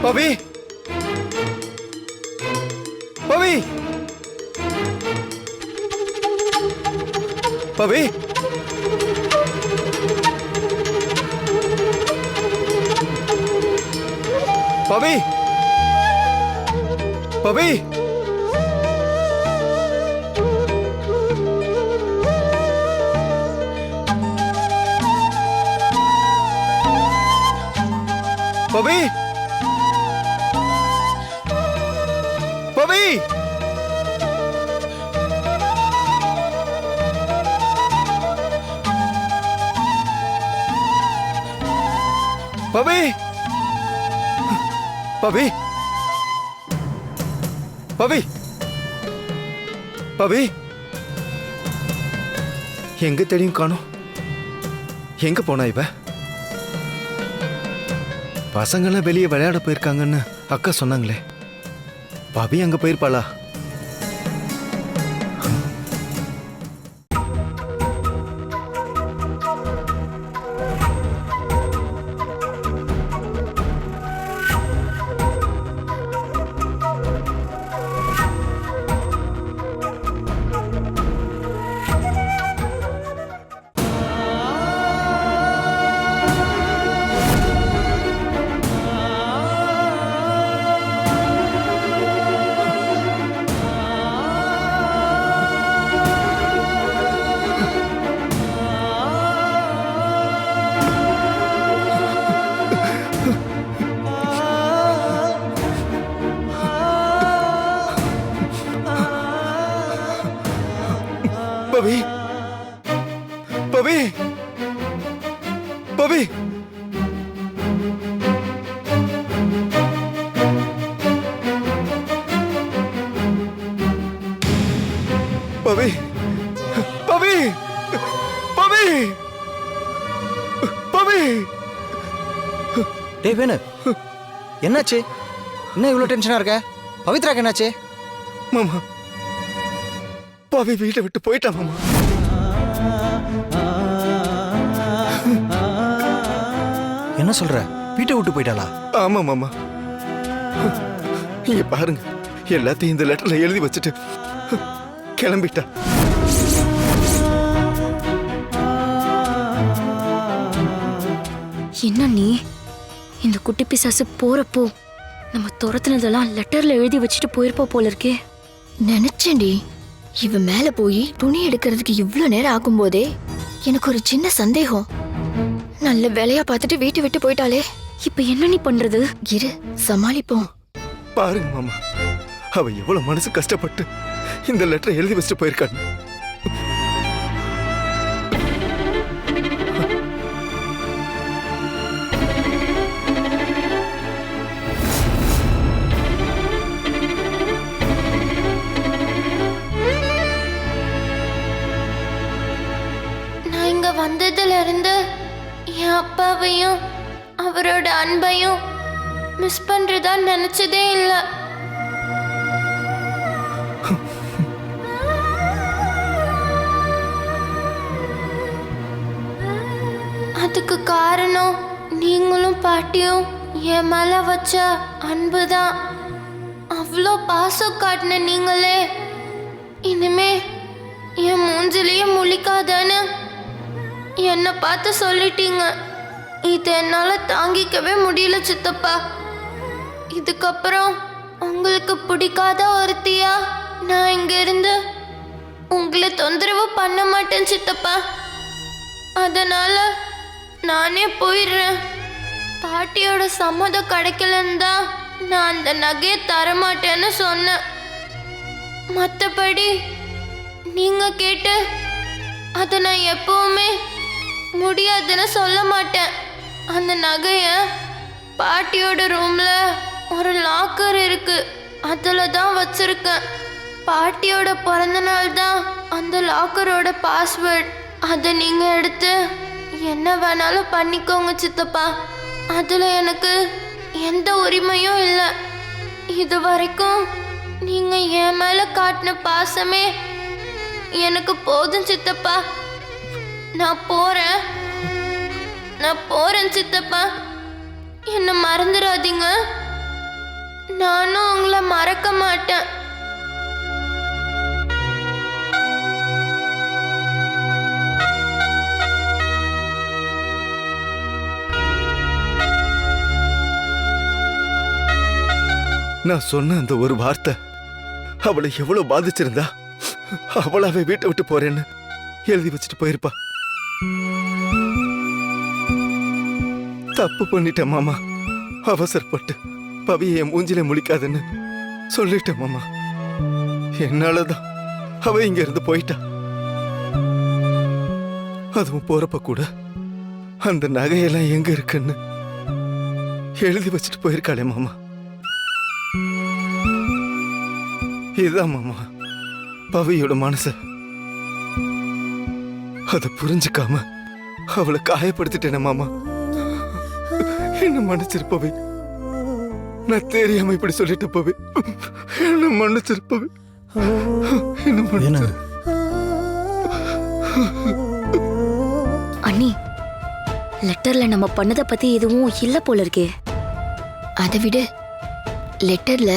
பவி, பவி, பவி, பவி, பவி, பவி, பவி, பவி, பவி, பவி, பவி, எங்க தெரியும் காணோம்? எங்க போனா இவ? பசங்கெல்லாம் வெளியே விளையாட போயிருக்காங்கன்னு அக்கா சொன்னாங்களே, பவி அங்க போயிருப்பாளா? பவி, பவி, பவி, பவி, பவி, பவி, பவி. டேய் வேணு, என்னாச்சு? என்ன இவ்வளோ டென்ஷனா இருக்க? பவித்ராக்கு என்னாச்சு? மாமா, பவி வீட்டை விட்டு போயிட்டா மாமா. என்ன சொல்ற? வீட்டை விட்டு போயிட்டாளா? ஆமா மாமா. இங்க பாருங்க, எல்லாத்தையும் இந்த லெட்டர்ல எழுதி வச்சுட்டு கிளம்பிட்டா. என்ன நீ இந்த குட்டி பிசாசு போறப்போ நம்ம துரத்துனதெல்லாம் லெட்டர்ல எழுதி வச்சுட்டு போயிருப்பா போல இருக்கே. நினைச்சேன்டி, இவ மேல போய் துணி எடுக்கிறதுக்கு இவ்ளோ நேரம் ஆகும்போதே எனக்கு ஒரு சின்ன சந்தேகம். நல்ல வேலையா பார்த்துட்டு வீட்டை விட்டு போயிட்டாளே. இப்ப என்ன நீ பண்றது? இரு, சமாளிப்போம். பாருங்க மாமா, அவ எவ்வளவு மனசு கஷ்டப்பட்டு இந்த லெட்டரை எழுதி வச்சுட்டு போயிருக்கான்னு. வந்ததுல இருந்து என் அப்பாவையும் அவரோட அன்பையும் மிஸ் பண்றதா நினைச்சதே இல்லை. அதுக்கு காரணம் நீங்களும் பாட்டியும் என் மேல வச்ச அன்புதான். அவ்வளோ பாசம் காட்டின நீங்களே இனிமே என் மூஞ்சிலேயே முழிக்காதான்னு என்னை பார்த்து சொல்லிட்டீங்க. இது என்னால தாங்கிக்கவே முடியல சித்தப்பா. இதுக்கப்புறம் உங்களுக்கு பிடிக்காத ஒருத்தியா நான் இங்க இருந்து உங்களை தொந்தரவு பண்ண மாட்டேன் சித்தப்பா. அதனால நானே போயிடுறேன். பாட்டியோட சம்மதம் கிடைக்கலன்னு தான் நான் அந்த நகையை தரமாட்டேன்னு சொன்னேன். மற்றபடி நீங்க கேட்டு அதை நான் எப்பவுமே முடியாதுன்னு சொல்ல மாட்டேன். அந்த நகைய பாட்டியோட ரூம்ல ஒரு லாக்கர் இருக்கு, அதுல தான் வச்சிருக்கேன். பாட்டியோட பிறந்த நாள் தான் அந்த லாக்கரோட பாஸ்வேர்ட். அதை நீங்க எடுத்து என்ன வேணாலும் பண்ணிக்கோங்க சித்தப்பா. அதுல எனக்கு எந்த உரிமையும் இல்லை. இது வரைக்கும் நீங்க என் மேல காட்டின பாசமே எனக்கு போதும் சித்தப்பா. நான் போறேன் சித்தப்பா. என்ன மறந்துடாதீங்க. நானும் உங்களை மறக்க மாட்டேன். நான் சொன்ன அந்த ஒரு வார்த்தை அவளை எவ்வளவு பாதிச்சிருந்தா அவளாவே வீட்டை விட்டு போறேன்னு எழுதி வச்சுட்டு போயிருப்பா. தப்பு பண்ணிட்டேன் மாமா. அவசரப்பட்டு பவியை என் மூஞ்சில முழிக்காதுன்னு சொல்லிட்டேன் மாமா. என்னாலதான் அவ இங்க இருந்து போயிட்டா. அதுவும் போறப்ப கூட அந்த நகையெல்லாம் எங்க இருக்குன்னு எழுதி வச்சுட்டு போயிருக்காளே மாமா. இதுதான் மாமா பவியோட மனசு. அதை புரிஞ்சுக்காம அவளை காயப்படுத்திட்டேன மாமா. என்ன மன்னிச்சிருப்பவை. நான் தெரியாம இப்படி சொல்லிட்டு போவே. என்ன மன்னிச்சிருப்பவை. அண்ணி, லெட்டர்ல நம்ம பண்ணதை பத்தி எதுவும் இல்ல போல இருக்கே. அதை விடு, லெட்டர்ல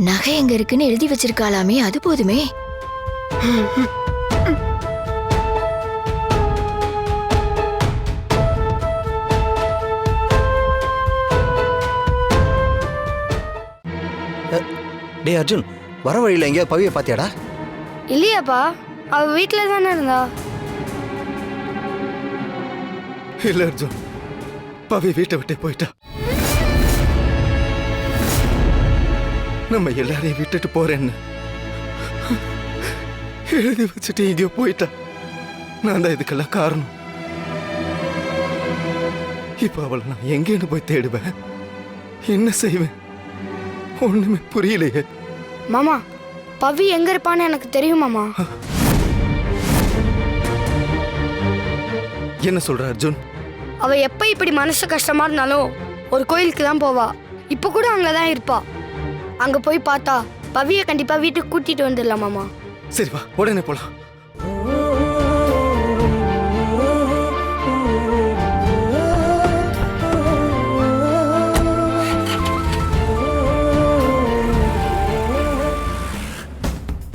நகை எங்க இருக்குன்னு எழுதி வச்சிருக்காளாமே, அது போதுமே. டே அர்ஜுன், வர வழியில் எங்கேயாவது பவியை பார்த்தியாடா? இல்லையாப்பா, அவ வீட்டுல தானே இருந்தா. இல்ல அர்ஜுன், பவி வீட்டை விட்டே போயிட்டா. நம்ம எல்லாரையும் விட்டுட்டு போறேன்னு எழுதி வச்சுட்டு எங்கேயோ போயிட்டா. நான் தான் இதுக்கெல்லாம் காரணம். இப்ப அவளை நான் எங்கேன்னு போய் தேடுவேன், என்ன செய்வேன், ஒண்ணுமே புரியலையே. மாமா, பவி எங்க இருப்பான்னு எனக்கு தெரியும் மாமா. என்ன சொல்ற அர்ஜுன்? அவ எப்ப இப்படி மனசு கஷ்டமா இருந்தாலும் ஒரு கோயிலுக்கு தான் போவா. இப்ப கூட அங்கதான் இருப்பா. அங்க போய் பார்த்தா பவியை கண்டிப்பா வீட்டுக்கு கூட்டிட்டு வந்துடலாம் மாமா. சரி வா, உடனே போலாம்.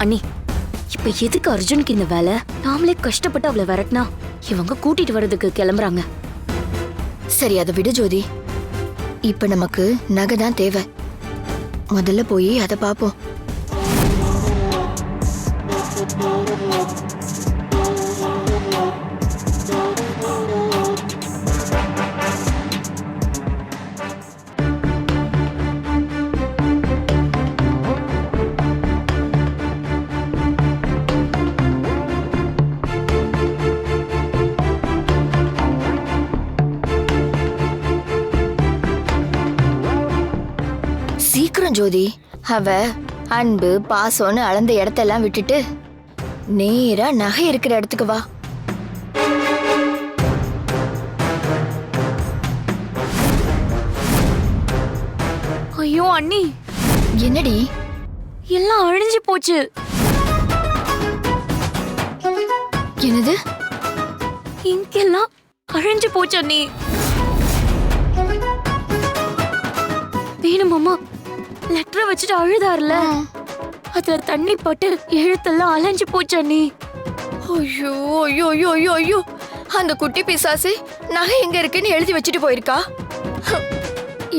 அண்ணி, இப்ப எதுக்கு அர்ஜுனுக்கு இந்த வேலை? நாமளே கஷ்டப்பட்டு அவளை விரட்டினா இவங்க கூட்டிட்டு வர்றதுக்கு கிளம்புறாங்க. சரி, அதை விடு ஜோதி. இப்ப நமக்கு நகை தான் தேவை. முதல்ல போய் அதை பார்ப்போம். சீக்கிரம் ஜோதி. அவ அன்பு பாசம்னு அளந்த இடத்தெல்லாம் விட்டுட்டு நேரா நகை இருக்கிற இடத்துக்கு வா. ஐயோ அண்ணி, என்னடி? எல்லாம் அழிஞ்சு போச்சு. என்னது? இங்கெல்லாம் அழிஞ்சு போச்சு அண்ணி. வேணுமாமா லெட்டரை வச்சுட்டு அழுதாருல, அதுல தண்ணி பட்டு எழுத்தெல்லாம் அலைஞ்சு போச்சு அண்ணி. ஐயோ ஐயோ ஐயோ ஐயோ ஐயோ, அந்த குட்டி பிசாசு நகை எங்க இருக்குன்னு எழுதி வச்சுட்டு போயிருக்கா.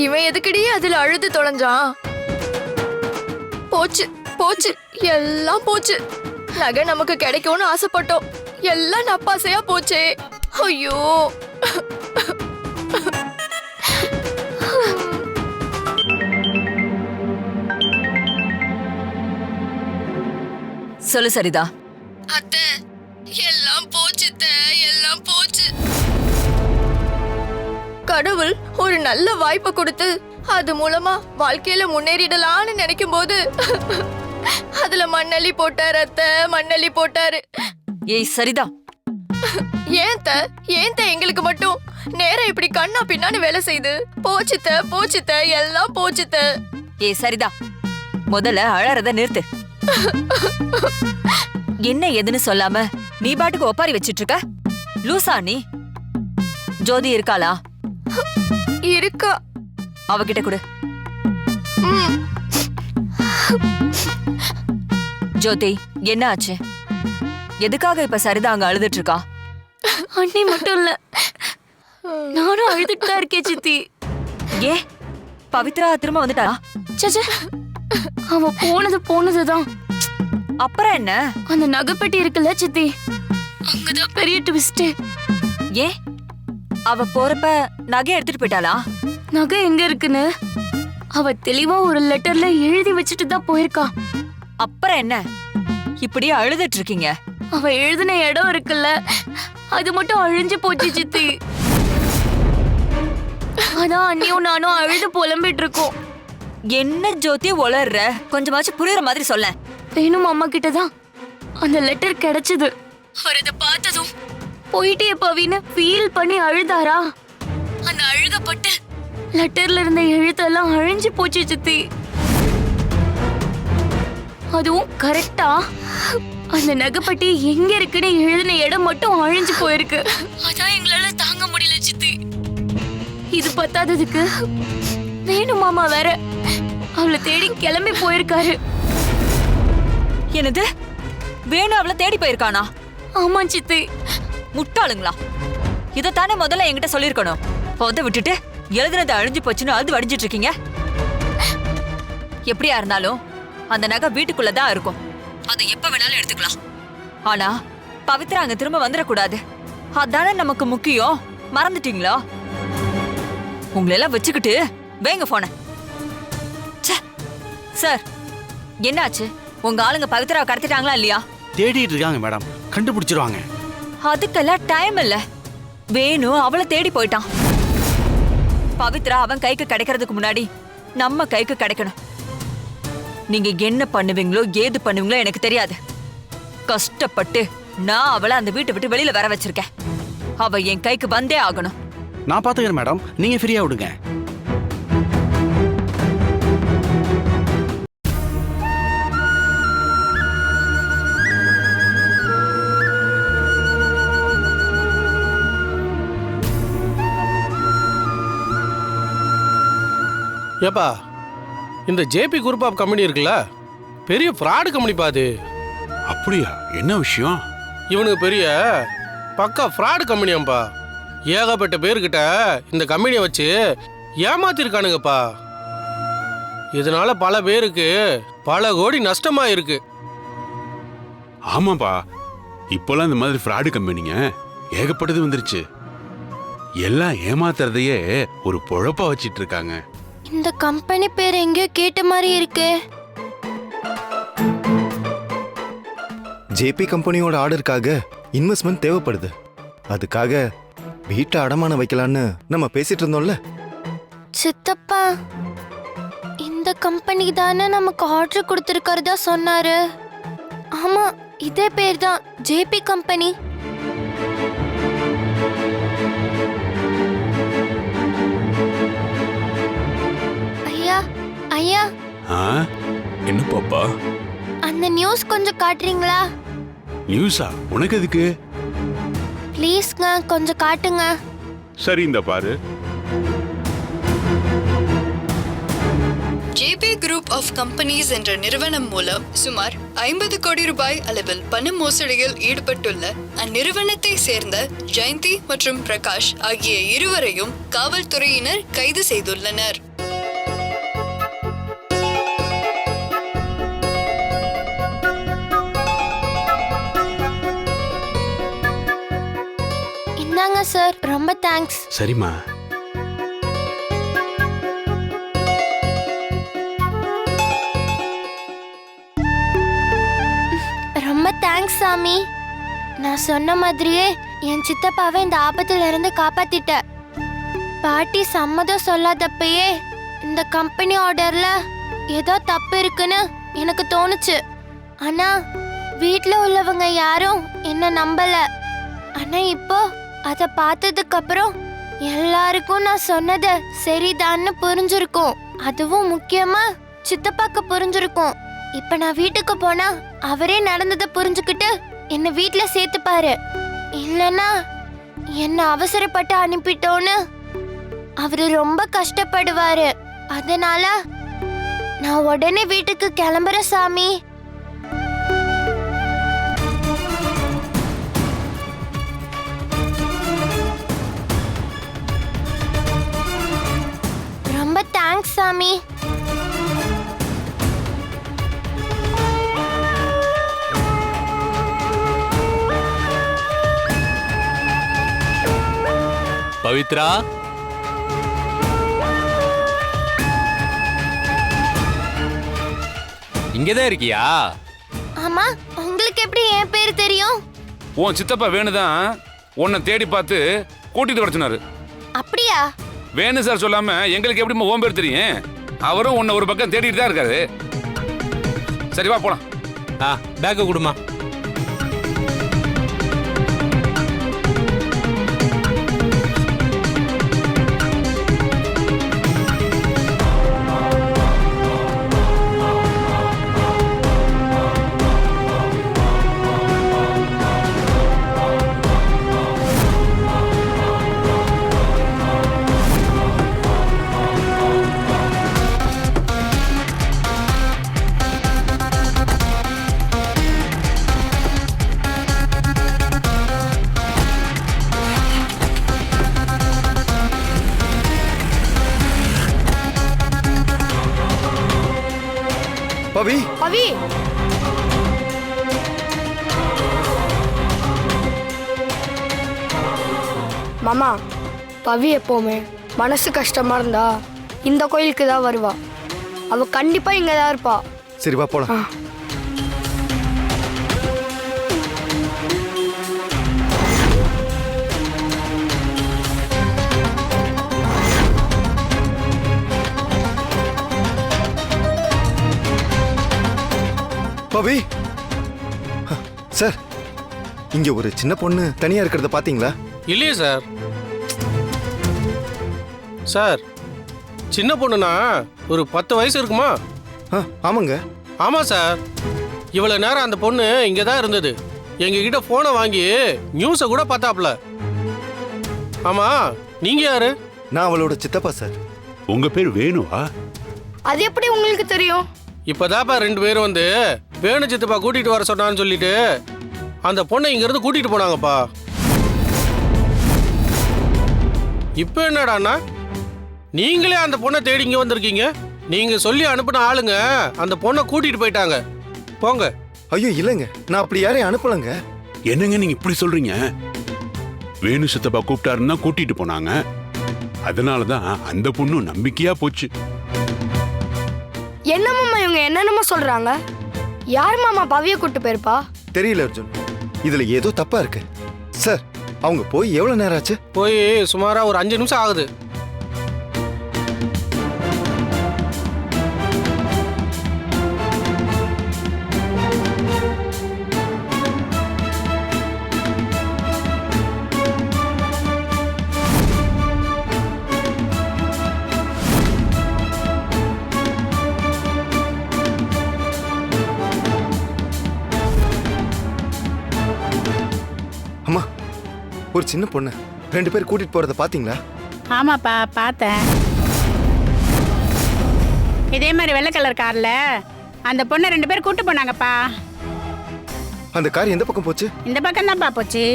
இவன் எதுக்கடி அதுல அழுது தொலைஞ்சான்? போச்சு போச்சு, எல்லாம் போச்சு. நகை நமக்கு கிடைக்கும்னு ஆசைப்பட்டோம், எல்லாம் நப்பாசையா போச்சே. ஐயோ. சொல்லு சரிதா. அத்தை, எல்லாம் போச்சு அத்தை, எல்லாம் போச்சு. கடவுள் ஒரு நல்ல வாய்ப்பை கொடுத்து அது மூலமா வாழ்க்கையில முன்னேறிடலான்னு நினைக்கும் போது அதுல மண்ணள்ளி போட்டாரு அத்தை, மண்ணள்ளி போட்டாரு. ஏய் சரிதா, ஏன் எங்களுக்கு மட்டும் நேரம் இப்படி கண்ணா பின்னான்னு வேலை செய்து போச்சுத்த போச்சுத்த, எல்லாம் போச்சுத்த. ஏய் சரிதா, முதல்ல அழறத நிறுத்து. என்ன எதுன்னு சொல்லாம நீ பாட்டுக்கு ஒப்பாரி வச்சிட்டு இருக்க. லூசா நீ? ஜோதி இருக்காளா? இருக்கா. அவகிட்ட கொடு. ஜோதி, என்ன ஆச்சு? எதுக்காக இப்ப சரிதா அங்க அழுதுட்டு இருக்கா? அண்ணி மட்டும் இல்ல, நானும் அழுதுட்டு தான் இருக்கேன் சித்தி. ஏ பவித்ரா திரும்ப வந்துட்டா? சச்ச, அவ போனதுதான். அப்புறம் என்ன? அந்த நகைப்பெட்டி இருக்குல்ல சித்தி, அங்கதான் பெரிய ட்விஸ்ட். ஏ அவ போறப்ப நகை எடுத்துட்டு போயிட்டாளா? நகை எங்க இருக்குன்னு அவ தெளிவா ஒரு லெட்டர்ல எழுதி வச்சுட்டு தான் போயிருக்கா. அப்புறம் என்ன இப்படியே அழுதுட்டு இருக்கீங்க? அவ எழுதின இடம் இருக்குல்ல, அது மட்டும் அழிஞ்சு போச்சு சித்தி. அதான் அண்ணியும் நானும் அழுது புலம்பிட்டு இருக்கோம். என்ன ஜோதி உளர்ற? கொஞ்சமாச்சும் புரியுற மாதிரி சொல்ல. வேணும் அம்மா கிட்டதான் அந்த லெட்டர் கிடைச்சது. அவர் இதை பார்த்ததும் போயிட்டே பவின்னு ஃபீல் பண்ணி அழுதாரா. அந்த அழுகப்பட்டு லெட்டர்ல இருந்த எழுத்தெல்லாம் அழிஞ்சு போச்சு சித்தி. அதுவும் கரெக்டா அந்த நகைப்பட்டி எங்க இருக்குன்னு எழுதின இடம் மட்டும் அழிஞ்சு போயிருக்கு. அதான் எங்களால தாங்க முடியல சித்தி. இது பத்தாததுக்கு வேணும் மாமா வேற அவளை தேடி கிளம்பி போயிருக்காரு. என்னது? வேணு அவளை தேடி போயிருக்கானா? ஆமா சித்தி. முட்டாளுங்களா? இதத்தானே முதல்ல என்கிட்ட சொல்லிருக்கணும். பொத விட்டுட்டு எழுதுனது அழிஞ்சு போச்சுன்னு அது வடிஞ்சிட்டு இருக்கீங்க. எப்படியா இருந்தாலும் அந்த நகை வீட்டுக்குள்ளதான் இருக்கும். அதை எப்ப வேணாலும் எடுத்துக்கலாம். ஆனா பவித்ரா அங்க திரும்ப வந்துடக்கூடாது. அதானே நமக்கு முக்கியம். மறந்துட்டீங்களா? உங்களெல்லாம் வச்சுக்கிட்டு வேங்க போன. சார், என்னாச்சு? உங்க ஆளுங்க பவித்ராவை கடத்திட்டாங்களா இல்லையா? தேடிட்டு இருக்காங்க மேடம், கண்டுபிடிச்சிருவாங்க. அதுக்கெல்லாம் டைம் இல்ல. வேணு அவளை தேடி போயிட்டான். பவித்ரா அவன் கைக்கு கிடைக்கிறதுக்கு முன்னாடி நம்ம கைக்கு கிடைக்கணும். நீங்க என்ன பண்ணுவீங்களோ ஏது பண்ணுவீங்களோ எனக்கு தெரியாது. கஷ்டப்பட்டு நான் அவளை அந்த வீட்டை விட்டு வெளியில வர வச்சிருக்கேன். அவ என் கைக்கு வந்தே ஆகணும். நான் பாத்துக்கிறேன் மேடம், நீங்க ஃப்ரீயா விடுங்க. ஏப்பா, இந்த ஜேபி குரூப் ஆஃப் கம்பெனி இருக்குல்ல, பெரிய ஃப்ராடு கம்பெனி பாது. அப்படியா? என்ன விஷயம்? இவனுக்கு பெரிய பக்கா ஃப்ராடு கம்பெனியாம்பா. ஏகப்பட்ட பேர்கிட்ட இந்த கம்பெனியை வச்சு ஏமாத்திருக்கானுங்கப்பா. இதனால பல பேருக்கு பல கோடி நஷ்டமா இருக்கு. ஆமாப்பா, இப்போலாம் இந்த மாதிரி ஃப்ராடு கம்பெனிங்க ஏகப்பட்டது வந்துருச்சு. எல்லாம் ஏமாத்துறதையே ஒரு பொழப்பா வச்சிட்டு இருக்காங்க. இந்த கம்பெனி பேர் எங்கேயோ கேட்ட மாதிரி இருக்கு. ஜேபி கம்பெனியோட ஆர்டருக்காக இன்வெஸ்ட்மெண்ட் தேவைப்படுது. அதுக்காக வீட்டை அடமானம் வைக்கலான்னு நம்ம பேசிட்டு இருந்தோம்ல. சித்தப்பா, இந்த கம்பெனி தானே நமக்கு ஆர்டர் கொடுத்துருக்கறதா சொன்னாரு. ஆமா, இதே பேர் தான், ஜேபி கம்பெனி. ஐயா, என்னப்பா? அந்த நியூஸ் கொஞ்சம் காட்டுறீங்களா? நியூஸா? உனக்கு எதுக்கு? ப்ளீஸ்ங்க கொஞ்சம் காட்டுங்க. சரி, இந்த பாரு. ஜேபி குரூப் ஆஃப் கம்பெனிஸ் என்ற நிறுவனம் மூலம் சுமார் 50 கோடி ரூபாய் அளவில் பண மோசடியில் ஈடுபட்டுள்ள அந்நிறுவனத்தை சேர்ந்த ஜெயந்தி மற்றும் பிரகாஷ் ஆகிய இருவரையும் காவல்துறையினர் கைது செய்துள்ளனர். இந்தாங்க சார், ரொம்ப தேங்க்ஸ். சரிம்மா. ரொம்ப தேங்க்ஸ் சாமி. நான் சொன்ன மாதிரியே என் சித்தப்பாவை இந்த ஆபத்துல இருந்து காப்பாத்திட்ட. பாட்டி சம்மதம் சொல்லாதப்பயே இந்த கம்பெனி ஆர்டர்ல ஏதோ தப்பு இருக்குன்னு எனக்கு தோணுச்சு. ஆனா வீட்ல உள்ளவங்க யாரும் என்ன நம்பல. ஆனா இப்போ அத பார்த்ததுக்கு அப்புறம் எல்லாருக்கும் நான் சொன்னது சரிதான்னு புரிஞ்சிருக்கும். அதுவும் முக்கியமா சித்தப்பாக்கு புரிஞ்சிருக்கும். இப்ப நான் வீட்டுக்கு போனா அவரே நடந்ததை புரிஞ்சுக்கிட்டு என்ன வீட்ல சேர்த்துப்பாரு. இல்லனா என்ன அவசரப்பட்டு அனுப்பிட்டோன்னு அவரு ரொம்ப கஷ்டப்படுவாரு. அதனால நான் உடனே வீட்டுக்கு கிளம்புறேன் சாமி. ரொம்ப தேங்க்ஸ் சாமி. பவித்ரா, இங்கதான் இருக்கியா? ஆமா, உங்களுக்கு எப்படி என் பேர் தெரியும்? உன் சித்தப்பா வேணுதான் உன்னை தேடி பார்த்து கூட்டிட்டு வர சொன்னாரு. அப்படியா? வேணு சார் சொல்லாம எங்களுக்கு எப்படி உன் பேர் தெரியும்? அவரும் உன்னை ஒரு பக்கம் தேடிட்டு தான் இருக்காரு. சரி வா போலாம். பேக்க கொடுமா. பவி, பவி, மாமா, பவி எப்பவுமே மனசு கஷ்டமா இருந்தா இந்த கோயிலுக்கு தான் வருவா. அவ கண்டிப்பா இங்க தான் இருப்பா. சரி வா போலாம். பவி சார், இங்க ஒரு சின்ன பொண்ணு தனியா இருக்கிறத பாத்தீங்களா? இல்லையே சார். சார், சின்ன பொண்ணுனா ஒரு 10 வயசு இருக்குமா? ஆமாங்க. ஆமா சார், இவ்வளவு நேரம் அந்த பொண்ணு இங்க தான் இருந்தது. எங்ககிட்ட போனை வாங்கி நியூஸை கூட பார்த்தாப்ல. ஆமா, நீங்க யாரு? நான் அவளோட சித்தப்பா சார். உங்க பேர் வேணுவா? அது எப்படி உங்களுக்கு தெரியும்? இப்பதாப்பா 2 பேரும் வந்து வேணு சித்தப்பா கூட்டிட்டு வர சொன்னான்னு சொல்லிட்டு அந்த பொண்ணை இங்க இருந்து கூட்டிட்டு போனாங்கப்பா. இப்ப என்னடாண்ணா நீங்களே அந்த பொண்ணை தேடி இங்க வந்திருக்கீங்க? நீங்க சொல்லி அனுப்பின ஆளுங்க அந்த பொண்ணை கூட்டிட்டு போயிட்டாங்க. போங்க. ஐயோ இல்லைங்க, நான் அப்படி யாரையும் அனுப்பலங்க. என்னங்க நீங்க இப்படி சொல்றீங்க? வேணு சித்தப்பா கூப்பிட்டாருன்னா கூட்டிட்டு போனாங்க. அதனாலதான் அந்த பொண்ணு நம்பிக்கையா போச்சு. என்ன மாமா இவங்க என்னென்னமோ சொல்றாங்க? யார் மாமா பவியை கூட்டு போயிருப்பா? தெரியல அர்ஜுன், இதுல ஏதோ தப்பா இருக்கு. சார், அவங்க போய் எவ்வளவு நேரம் ஆச்சு? போய் சுமாரா ஒரு 5 நிமிஷம் ஆகுது. ஒரு சின்ன பொண்ணு 2 பேர் கூட்டிட்டு போறத பாத்தீங்களா? ஆமாப்பா பார்த்தேன். இதே மாதிரி வெள்ளை கலர் கார்ல அந்த பொண்ணை 2 பேர் கூட்டு போனாங்கப்பா. அந்த கார் எந்த பக்கம் போச்சு? இந்த பக்கம் தான்ப்பா போச்சு.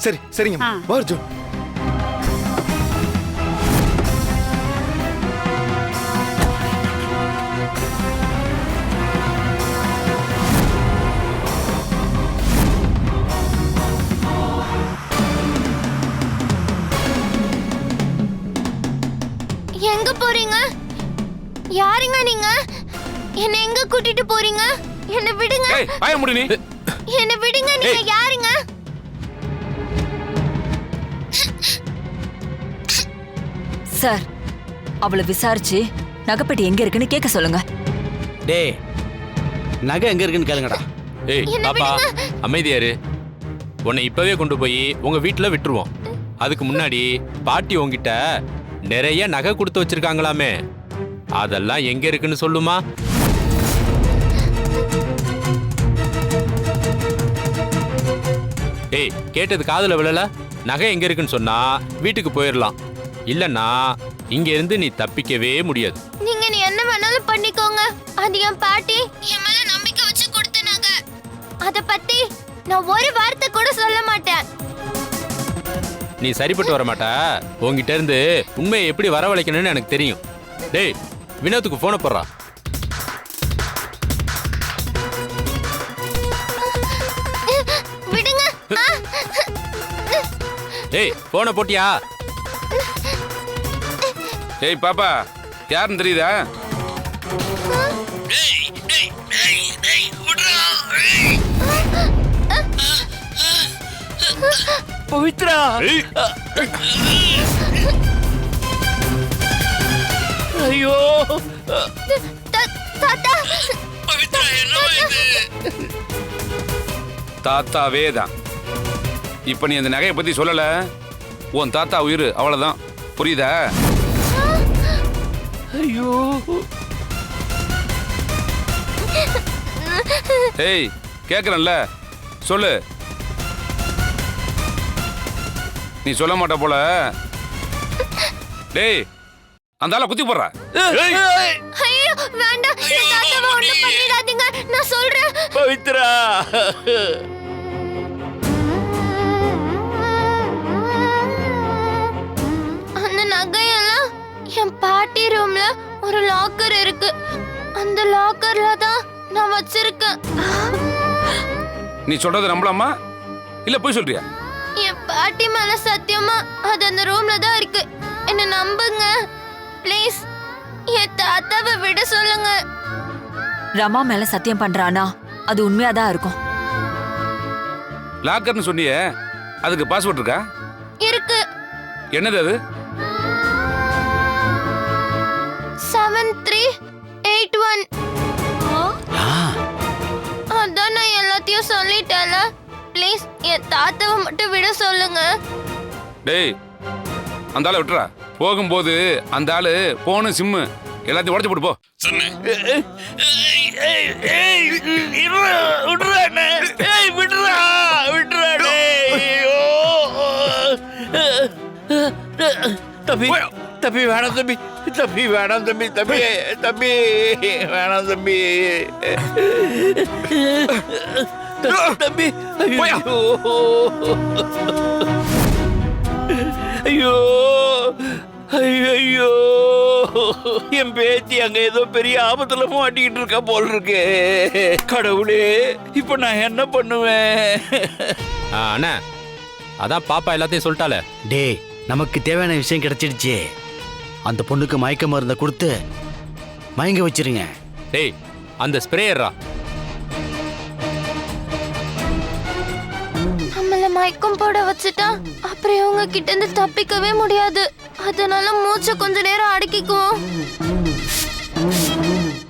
சரி சரிங்க, வா அர்ஜுன். எங்க போறீங்க? யாருங்க நீங்க? என்ன எங்க கூட்டிட்டு போறீங்க? என்ன விடுங்க. ஏய் வாய மூடு நீ. என்ன விடுங்க, நீங்க யாருங்க? சார், அவளை விசாரிச்சு நகைப்பெட்டி எங்க இருக்குன்னு கேட்க சொல்லுங்க. டேய், நகை எங்க இருக்குன்னு கேளுங்கடா. ஏய் பாப்பா, அமைதியாரு. உன்னை இப்பவே கொண்டு போய் உங்க வீட்டுல விட்டுருவோம். அதுக்கு முன்னாடி பாட்டி உங்ககிட்ட நிறைய நகை கொடுத்து வச்சிருக்காங்களாமே, அதெல்லாம் எங்க இருக்குன்னு சொல்லுமா? ஏய், கேட்டது காதுல விழல. நகை எங்க இருக்குன்னு சொன்னா வீட்டுக்கு போயிடலாம், இல்லன்னா இங்க இருந்து நீ தப்பிக்கவே முடியாது. நீங்க என்ன வேணாலும் பண்ணிக்கோங்க. அது என் பாட்டி என் மேல நம்பிக்கை வச்சு கொடுத்தனாங்க. அத பத்தி நான் ஒரு வார்த்தை கூட சொல்ல மாட்டேன். நீ சரிப்பட்டு வர மாட்ட. உங்ககிட்ட இருந்து உண்மையை எப்படி வரவழைக்கணும்னு எனக்கு தெரியும். டேய், வினோத்துக்கு போன போடுறா. விடுங்க. டேய், போன போட்டியா? ஏய் பாப்பா, யாருன்னு தெரியுதா? பவித்ரா, ஐயோ தாத்தாவே தான். இப்ப நீ அந்த நகையை பத்தி சொல்லல, உன் தாத்தா உயிர் அவ்வளவுதான். புரியுதா? ஐயோ. ஏய், கேக்குறேன்ல, சொல்லு. நீ சொல்ல மாட்ட போல. டேய், அந்த ஆளை குத்தி போடுற. ஐயோ வேண்டாம், என் தாத்தாவை ஒண்ணும் பண்ணிடாதீங்க, நான் சொல்றேன். பவித்ரா, அந்த நகையெல்லாம் என் பாட்டி ரூம்ல ஒரு லாக்கர் இருக்கு. அந்த லாக்கர்ல தான் நான் வச்சிருக்கேன். நீ சொல்றது நம்பலாமா இல்ல போய் சொல்றியா? என் பாட்டி மேல சத்தியமா அது அந்த ரூம்ல தான் இருக்கு. என்ன நம்புங்க ப்ளீஸ். என் தாத்தாவை விட சொல்லுங்க. ரமா மேல சத்தியம் பண்றானா? அது உண்மையாதான் இருக்கும். லாக்கர்னு சொன்னியே, அதுக்கு பாஸ்வேர்ட் இருக்கா? இருக்கு. என்னது அது? 7381. அதான் நான் எல்லாத்தையும் சொல்லிட்டேன்ல. ப்ளீஸ் என் தாத்தாவை மட்டும் விட சொல்லுங்க. டேய், அந்த ஆளை விட்டுறா. போகும்போது அந்த ஆளு போனு சிம்மு எல்லாத்தையும் உடச்சு போட்டு போ. தம்பி தம்பி வேணாம் தம்பி, தம்பி வேணாம் தம்பி, தம்பி தம்பி வேணாம் தம்பி, தம்பி ஐயோ ஐயோ, என் பேத்தி அங்க ஏதோ பெரிய ஆபத்துல மாட்டிக்கிட்டு இருக்கா போல் இருக்கு. கடவுளே, இப்ப நான் என்ன பண்ணுவேன்? அண்ணா, அதான் பாப்பா எல்லாத்தையும் சொல்லிட்டால. டேய், நமக்கு தேவையான விஷயம் கிடைச்சிடுச்சு. அந்த பொண்ணுக்கு மயக்க மருந்தை கொடுத்து மயங்க வச்சிருங்க. டேய், அந்த ஸ்ப்ரேயர்ரா. நம்மள மயக்கம் போட வச்சுட்டா அப்புறம் இவங்க கிட்ட இருந்து தப்பிக்கவே முடியாது. அதனால மூச்சை கொஞ்ச நேரம் அடக்கிக்குவோம்.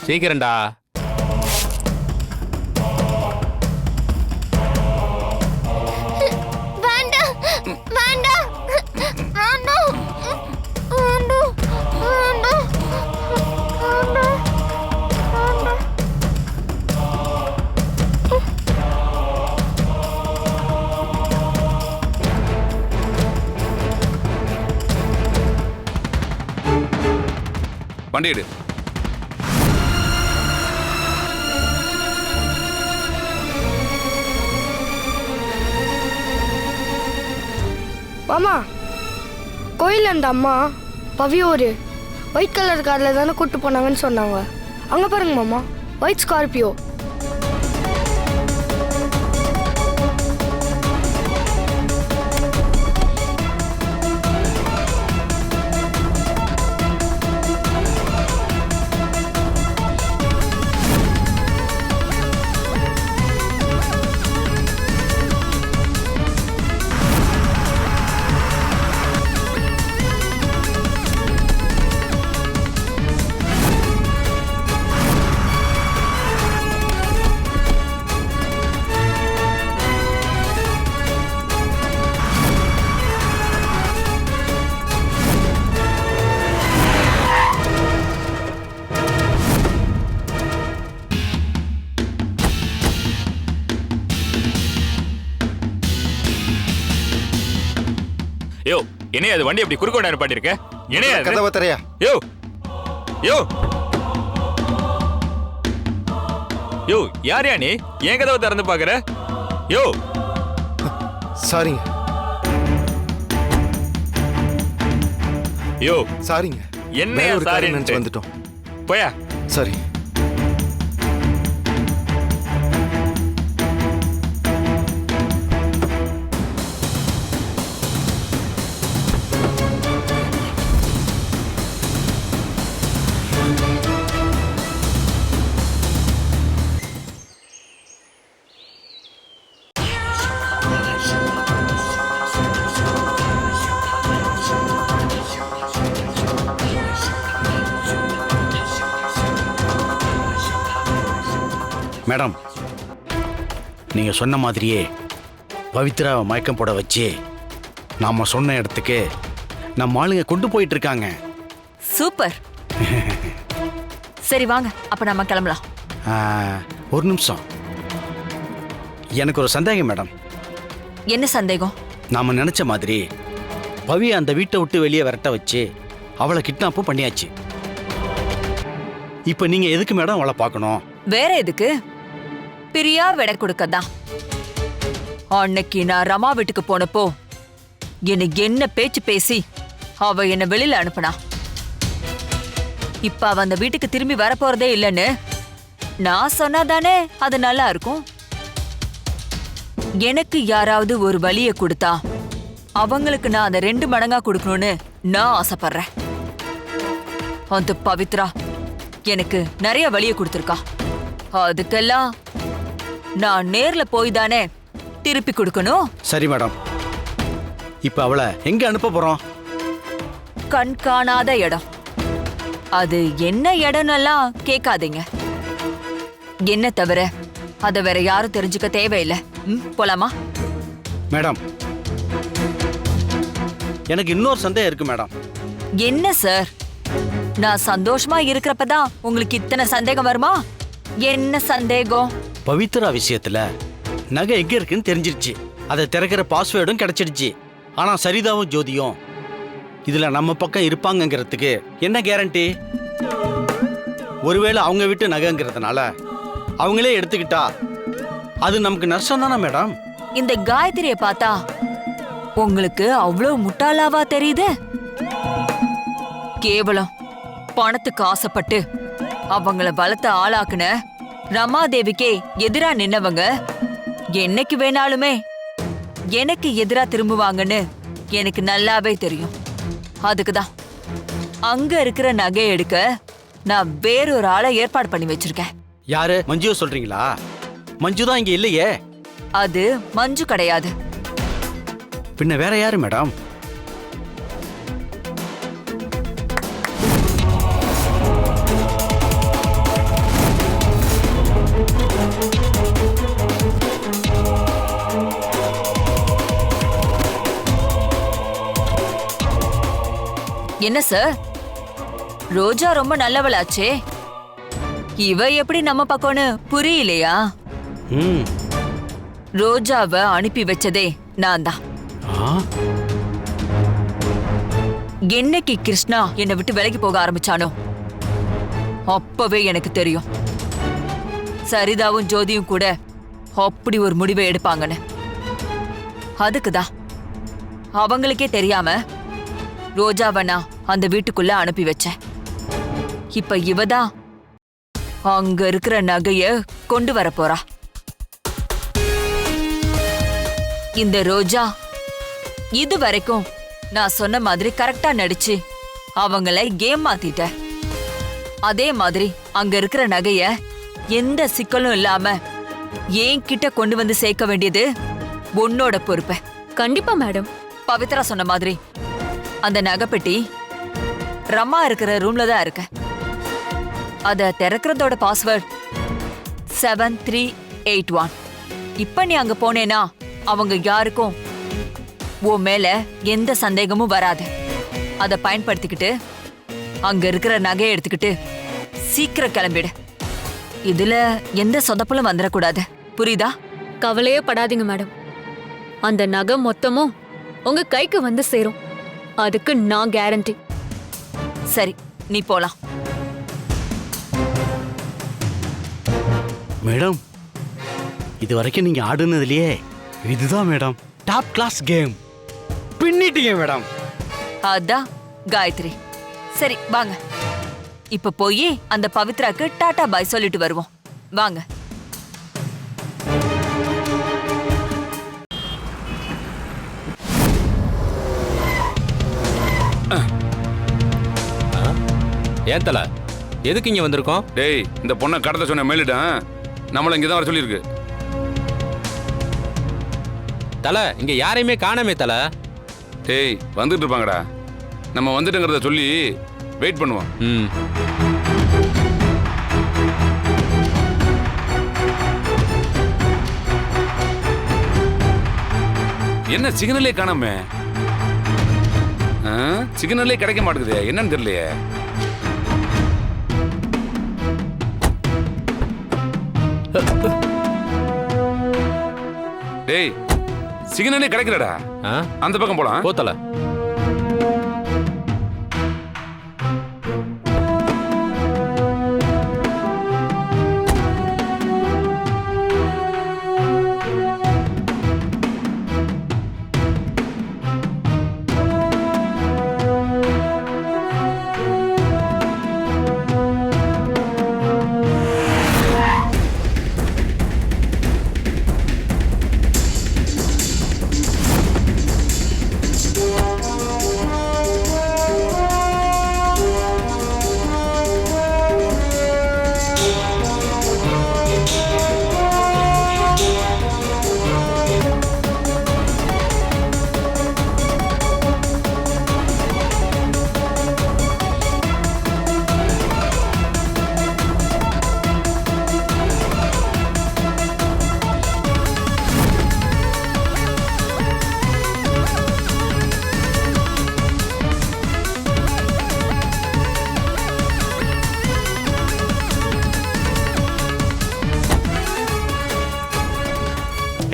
சீக்கிரம்டா. வேண்டாம் வேண்டாம் வேண்டாம் வேண்டாம் வேண்டாம். வண்டி எடு. மாமா கோயிலில் அந்த அம்மா பவி ஒரு ஒயிட் கலர் காரில் தானே கூட்டு போனாங்கன்னு சொன்னாங்க. அங்கே பாருங்க மாமா, ஒயிட் ஸ்கார்பியோ. யோ என்னைய அது வண்டி அப்படி குறுக்கோட நிப்பாட்டிருக்க? என்னைய கதவை தரையா? யோ யோ யோ யார் யா நீ? ஏன் கதவை திறந்து பாக்குற? யோ சாரிங்க. யோ சாரிங்க. என்னையா சாரி நினைச்சு வந்துட்டோம். போயா. சரி. மேடம், நீங்க சொன்ன மாதிரியே பவித்ராவை மயக்கம் போட வச்சு நாம சொன்ன இடத்துக்கு நம்ம ஆளுங்க கொண்டு போயிட்டு இருக்காங்க. சூப்பர். சரி வாங்க, அப்ப நம்ம கிளம்பலாம். ஒரு நிமிஷம், எனக்கு ஒரு சந்தேகம் மேடம். என்ன சந்தேகம்? நாம நினைச்ச மாதிரி பவி அந்த வீட்டை விட்டு வெளியே விரட்ட வச்சு அவளை கிட்னாப்பும் பண்ணியாச்சு. இப்ப நீங்க எதுக்கு மேடம் அவளை பார்க்கணும்? வேற எதுக்கு? பிரியா விட கொடுக்கதான். அன்னைக்கு நான் ரமா வீட்டுக்கு போனப்போ எனக்கு என்ன பேச்சு பேசி அவ என்ன வெளியில அனுப்புனா. இப்ப அவ அந்த வீட்டுக்கு திரும்பி வரப்போறதே இல்லைன்னு நான் சொன்னாதானே அது நல்லா இருக்கும். எனக்கு யாராவது ஒரு வழிய கொடுத்தா அவங்களுக்கு நான் அதை 2 மடங்கா கொடுக்கணும்னு நான் ஆசைப்படுறேன். அந்த பவித்ரா எனக்கு நிறைய வழிய கொடுத்துருக்கா. அதுக்கெல்லாம் நான் நேர்ல போய் தானே திருப்பி கொடுக்கணும். சரி மேடம், இப்ப அவளை எங்க அனுப்ப போறோம்? கண் காணாத இடம். அது என்ன இடம்னெல்லாம் கேட்காதீங்க. என்ன தவிர அதை வேற யாரும் தெரிஞ்சுக்க தேவையில்லை. போலாமா? மேடம், எனக்கு இன்னொரு சந்தேகம் இருக்கு மேடம். என்ன சார், நான் சந்தோஷமா இருக்கிறப்பதான் உங்களுக்கு இத்தனை சந்தேகம் வருமா? என்ன சந்தேகம்? பவித்ரா விஷயத்துல நகை எங்க இருக்குன்னு தெரிஞ்சிருச்சு. அதை திறக்கிற பாஸ்வேர்டும் கிடைச்சிடுச்சு. ஆனா சரிதாவும் ஜோதியும் இதுல நம்ம பக்கம் இருப்பாங்கங்கிறதுக்கு என்ன கேரண்டி? ஒருவேளை அவங்க வீட்டு நகைங்கிறதுனால அவங்களே எடுத்துக்கிட்டா அது நமக்கு நஷ்டம் தானே மேடம்? இந்த காயத்ரியை பார்த்தா உங்களுக்கு அவ்வளவு முட்டாளாவா தெரியுது? கேவலம் பணத்துக்கு ஆசைப்பட்டு அவங்கள பலத்த ஆளாக்குன ரமாதேவிக்கே எதிரா நின்னவங்க என்னைக்கு வேணாலுமே எனக்கு எதிரா திரும்புவாங்கன்னு எனக்கு நல்லாவே தெரியும். அதுக்குதான் அங்க இருக்கிற நகை எடுக்க நான் வேறொரு ஆளை ஏற்பாடு பண்ணி வச்சிருக்கேன். யாரு? மஞ்சுவை சொல்றீங்களா? மஞ்சு தான் இங்க இல்லையே. அது மஞ்சு கிடையாது. பின்ன வேற யாரு மேடம்? என்ன சார், ரோஜா ரொம்ப நல்லவளாச்சே, இவ எப்படி நம்ம பக்கம்னு புரியலையா? ரோஜாவை அனுப்பி வச்சதே நான் தான். என்னைக்கு கிருஷ்ணா என்னை விட்டு விலகி போக ஆரம்பிச்சானோ அப்பவே எனக்கு தெரியும் சரிதாவும் ஜோதியும் கூட அப்படி ஒரு முடிவை எடுப்பாங்கன்னு. அதுக்குதான் அவங்களுக்கே தெரியாம ரோஜாவை நான் அந்த வீட்டுக்குள்ள அனுப்பி வச்சேன். இப்ப இவதான் அங்க இருக்கிற நகைய கொண்டு வர போறா. இந்த ரோஜா இது வரைக்கும் நான் சொன்ன மாதிரி கரெக்டா நடிச்சு அவங்கள ஏமாத்திட்ட. அதே மாதிரி அங்க இருக்கிற நகைய எந்த சிக்கலும் இல்லாம ஏன் கிட்ட கொண்டு வந்து சேர்க்க வேண்டியது உன்னோட பொறுப்பு. கண்டிப்பா மேடம். பவித்ரா சொன்ன மாதிரி அந்த நகைப்பெட்டி ரமா இருக்கிற ரூம்ல தான் இருக்கு. அத திறக்கிறதோட பாஸ்வேர்ட் 7381. இப்ப நீ அங்க போனேனா அவங்க யாருக்கும் உன் மேல எந்த சந்தேகமும் வராது. அத பயன்படுத்திக்கிட்டு அங்க இருக்கிற நகையை எடுத்துக்கிட்டு சீக்கிரம் கிளம்பிடு. இதுல எந்த சொதப்பலும் வந்துடக்கூடாது, புரியுதா? கவலையே படாதீங்க மேடம். அந்த நகை மொத்தமும் உங்க கைக்கு வந்து சேரும். அதுக்கு நான் கேரண்டி. சரி, நீ போலாம். மேடம், இது வரைக்கும் நீங்க ஆடுனதுலயே இதுதான் மேடம் டாப் கிளாஸ் கேம். பின்னிட்டீங்க மேடம். அதான் காயத்ரி. சரி வாங்க, இப்ப போய் அந்த பவித்ராக்கு டாடா பாய் சொல்லிட்டு வருவோம். வாங்க. ஏன் தல, எதுக்கு இங்க வந்திருக்கோம்? டேய், இந்த பொண்ணை கடத்த சொன்ன மேலிட்டான் நம்மள இங்கதான் வர சொல்லியிருக்கு. தல, இங்க யாரையுமே காணாமே தல. டேய், வந்துட்டு இருப்பாங்கடா. நம்ம வந்துட்டுங்கிறத சொல்லி வெயிட் பண்ணுவோம். என்ன சிக்னலே காணாம? சிக்னலே கிடைக்க மாட்டேங்குது, என்னன்னு தெரியலையே. டேய், சிக்னலே கிடைக்கலடா. அந்த பக்கம் போலாம். போத்தல.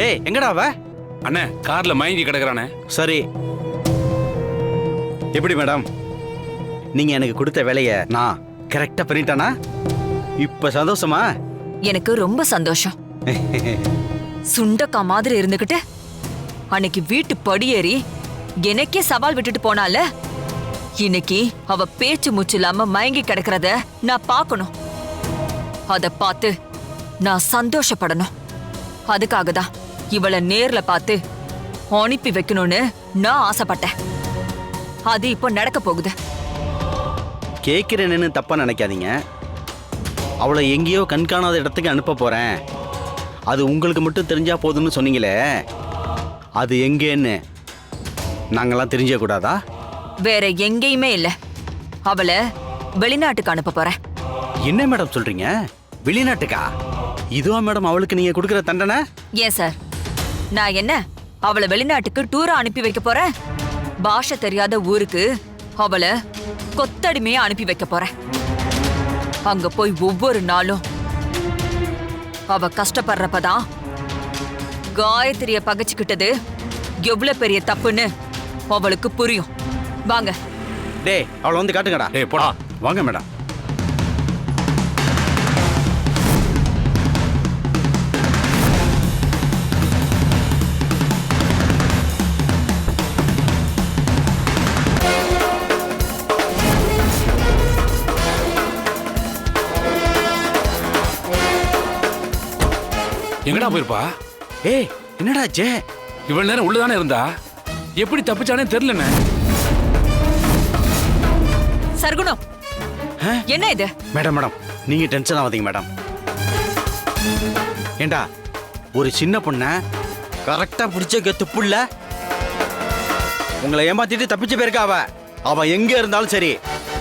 ஏய், எங்கடா அவ? அண்ணே, கார்ல மயங்கி கிடக்குறானே. சரி, எப்படி மேடம், நீங்க எனக்கு கொடுத்த வேலையை நான் கரெக்டா பண்ணிட்டானா? இப்ப சந்தோஷமா? எனக்கு ரொம்ப சந்தோஷம். சுண்டக்கா மாதிரி இருந்துகிட்டு அன்னைக்கு வீட்டு படியேறி எனக்கே சவால் விட்டுட்டு போனால, இன்னைக்கு அவ பேச்சு மூச்சு இல்லாம மயங்கி கிடக்கிறத நான் பார்க்கணும். அத பார்த்து நான் சந்தோஷப்படணும். அதுக்காக தான் இவளை நேர்ல பார்த்து அனுப்பி வைக்கணும்னு நான் ஆசைப்பட்டேன். அது இப்போ நடக்க போகுது. கேட்கிறேன்னு தப்பா நினைக்காதீங்க. அவளை எங்கேயோ கண்காணாத இடத்துக்கு அனுப்ப போறேன், அது உங்களுக்கு மட்டும் தெரிஞ்சா போதும்னு சொன்னீங்களே, அது எங்கேன்னு நாங்கெல்லாம் தெரிஞ்ச கூடாதா? வேற எங்கேயுமே இல்ல, அவளை வெளிநாட்டுக்கு அனுப்ப போறேன். என்ன மேடம் சொல்றீங்க? வெளிநாட்டுக்கா? இதுவா மேடம் அவளுக்கு நீங்க கொடுக்கிற தண்டனை? ஏன் சார், நான் என்ன அவளை வெளிநாட்டுக்கு டூரா அனுப்பி வைக்க போறேன்? பாஷை தெரியாத ஊருக்கு அவளை கொத்தடிமையா அனுப்பி வைக்க போறேன். அங்க போய் ஒவ்வொரு நாளும் அவ கஷ்டப்படுறப்பதான் காயத்ரிய பகைச்சுக்கிட்டது எவ்வளவு பெரிய தப்புன்னு அவளுக்கு புரியும். வாங்க. டேய், அவளை வந்து காட்டுங்கடா. டேய், போடா. வாங்க மேடம். எங்கடா போயிருப்பா? ஏய் என்னடா ஜே, இவ்வளவு நேரம் உள்ளதானே இருந்தா, எப்படி தப்பிச்சானே தெரியலண்ணே. சர்க்குணம், என்ன இது? மேடம் மேடம் நீங்க டென்ஷன் ஆகாதீங்க மேடம். ஏண்டா ஒரு சின்ன பொண்ண கரெக்டா பிடிச்ச துப்புள்ள உங்களை ஏமாத்திட்டு தப்பிச்சு போயிருக்கா அவ. அவ எங்க இருந்தாலும் சரி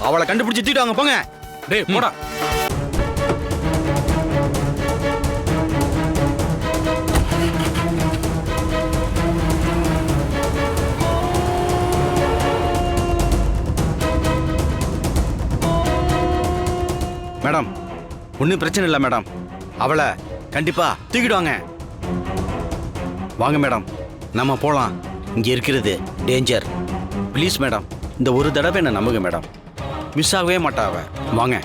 அவளை கண்டுபிடிச்சு தூக்கிட்டு வாங்க போங்க. டேய் போடா. மேடம் ஒன்றும் பிரச்சனை இல்லை மேடம், அவளை கண்டிப்பா தூக்கிடுவாங்க. வாங்க மேடம் நம்ம போலாம், இங்க இருக்கிறது டேஞ்சர். ப்ளீஸ் மேடம் இந்த ஒரு தடவை என்ன நம்புங்க மேடம், மிஸ் ஆகவே மாட்டா அவ. வாங்க.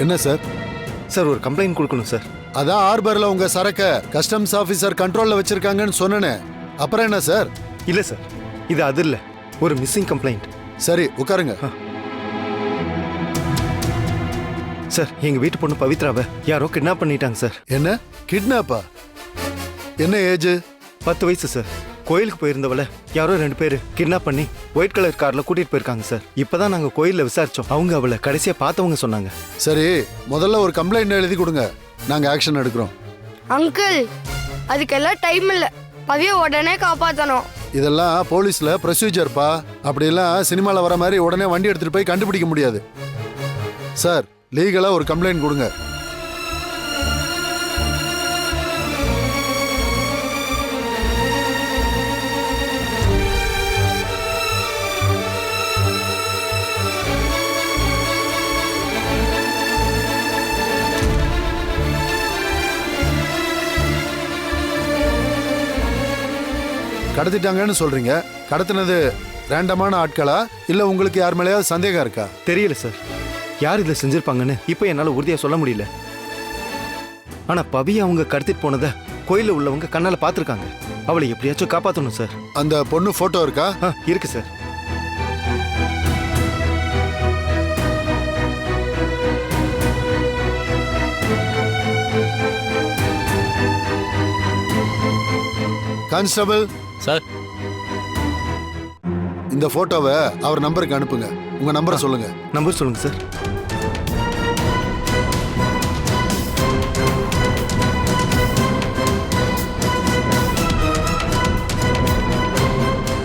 என்ன சார்? சார் ஒரு கம்ப்ளைண்ட் கொடுக்கணும் சார். அதான் ஹார்பர்ல உங்க சரக்க கஸ்டம்ஸ் ஆபீசர் கண்ட்ரோல்ல வச்சிருக்காங்கன்னு சொன்னனே, அப்புறம் என்ன சார்? இல்ல சார், இது அது இல்ல, ஒரு மிஸ்ஸிங் கம்ப்ளைண்ட். சரி உட்காருங்க. சார் எங்க வீட்டு பொண்ணு பவித்ராவை யாரோ கிட்னாப் பண்ணிட்டாங்க சார். என்ன கிட்னாப்பா? என்ன ஏஜ்? 10 வயசு சார். கோயிலுக்கு போயிருந்தவள யாரோ 2 பேர் கிட்னாப் பண்ணி ஒயிட் கலர் கார்ல கூட்டிட்டு போயிருக்காங்க சார். இப்பதான் நாங்க கோயில்ல விசாரிச்சோம், அவங்க அவளை கடைசியா பார்த்தவங்க சொன்னாங்க. சரி முதல்ல ஒரு கம்ப்ளைண்ட் எழுதி கொடுங்க, நாங்க ஆக்ஷன் எடுக்கிறோம். அங்கிள் அதுக்கெல்லாம் டைம் இல்ல, பவியை உடனே காப்பாத்தணும். இதெல்லாம் போலீஸ்ல ப்ரொசீஜர்ப்பா, அப்படியெல்லாம் சினிமால வர மாதிரி உடனே வண்டி எடுத்துட்டு போய் கண்டுபிடிக்க முடியாது. சார் லீகலா ஒரு கம்ப்ளைண்ட் கொடுங்க. கடத்திட்டாங்கன்னு சொல்றீங்க, கடத்தினது ரேண்டமான ஆட்களா இல்ல உங்களுக்கு யார் மேலேயாவது சந்தேகம் இருக்கா? தெரியல சார், யார் இதை செஞ்சிருப்பாங்கன்னு இப்போ என்னால உறுதியா சொல்ல முடியல. ஆனா பவி அவங்க கடத்திட்டு போனதை கோயில உள்ளவங்க கண்ணால பாத்துருக்காங்க. அவளை எப்படியாச்சும் காப்பாத்தணும் சார். அந்த பொண்ணு போட்டோ இருக்கா? இருக்கு சார். கான்ஸ்டபிள் சார், இந்த போட்டோவை அவர் நம்பருக்கு அனுப்புங்க. உங்க நம்பரை சொல்லுங்க. நம்பர் சொல்லுங்க சார்.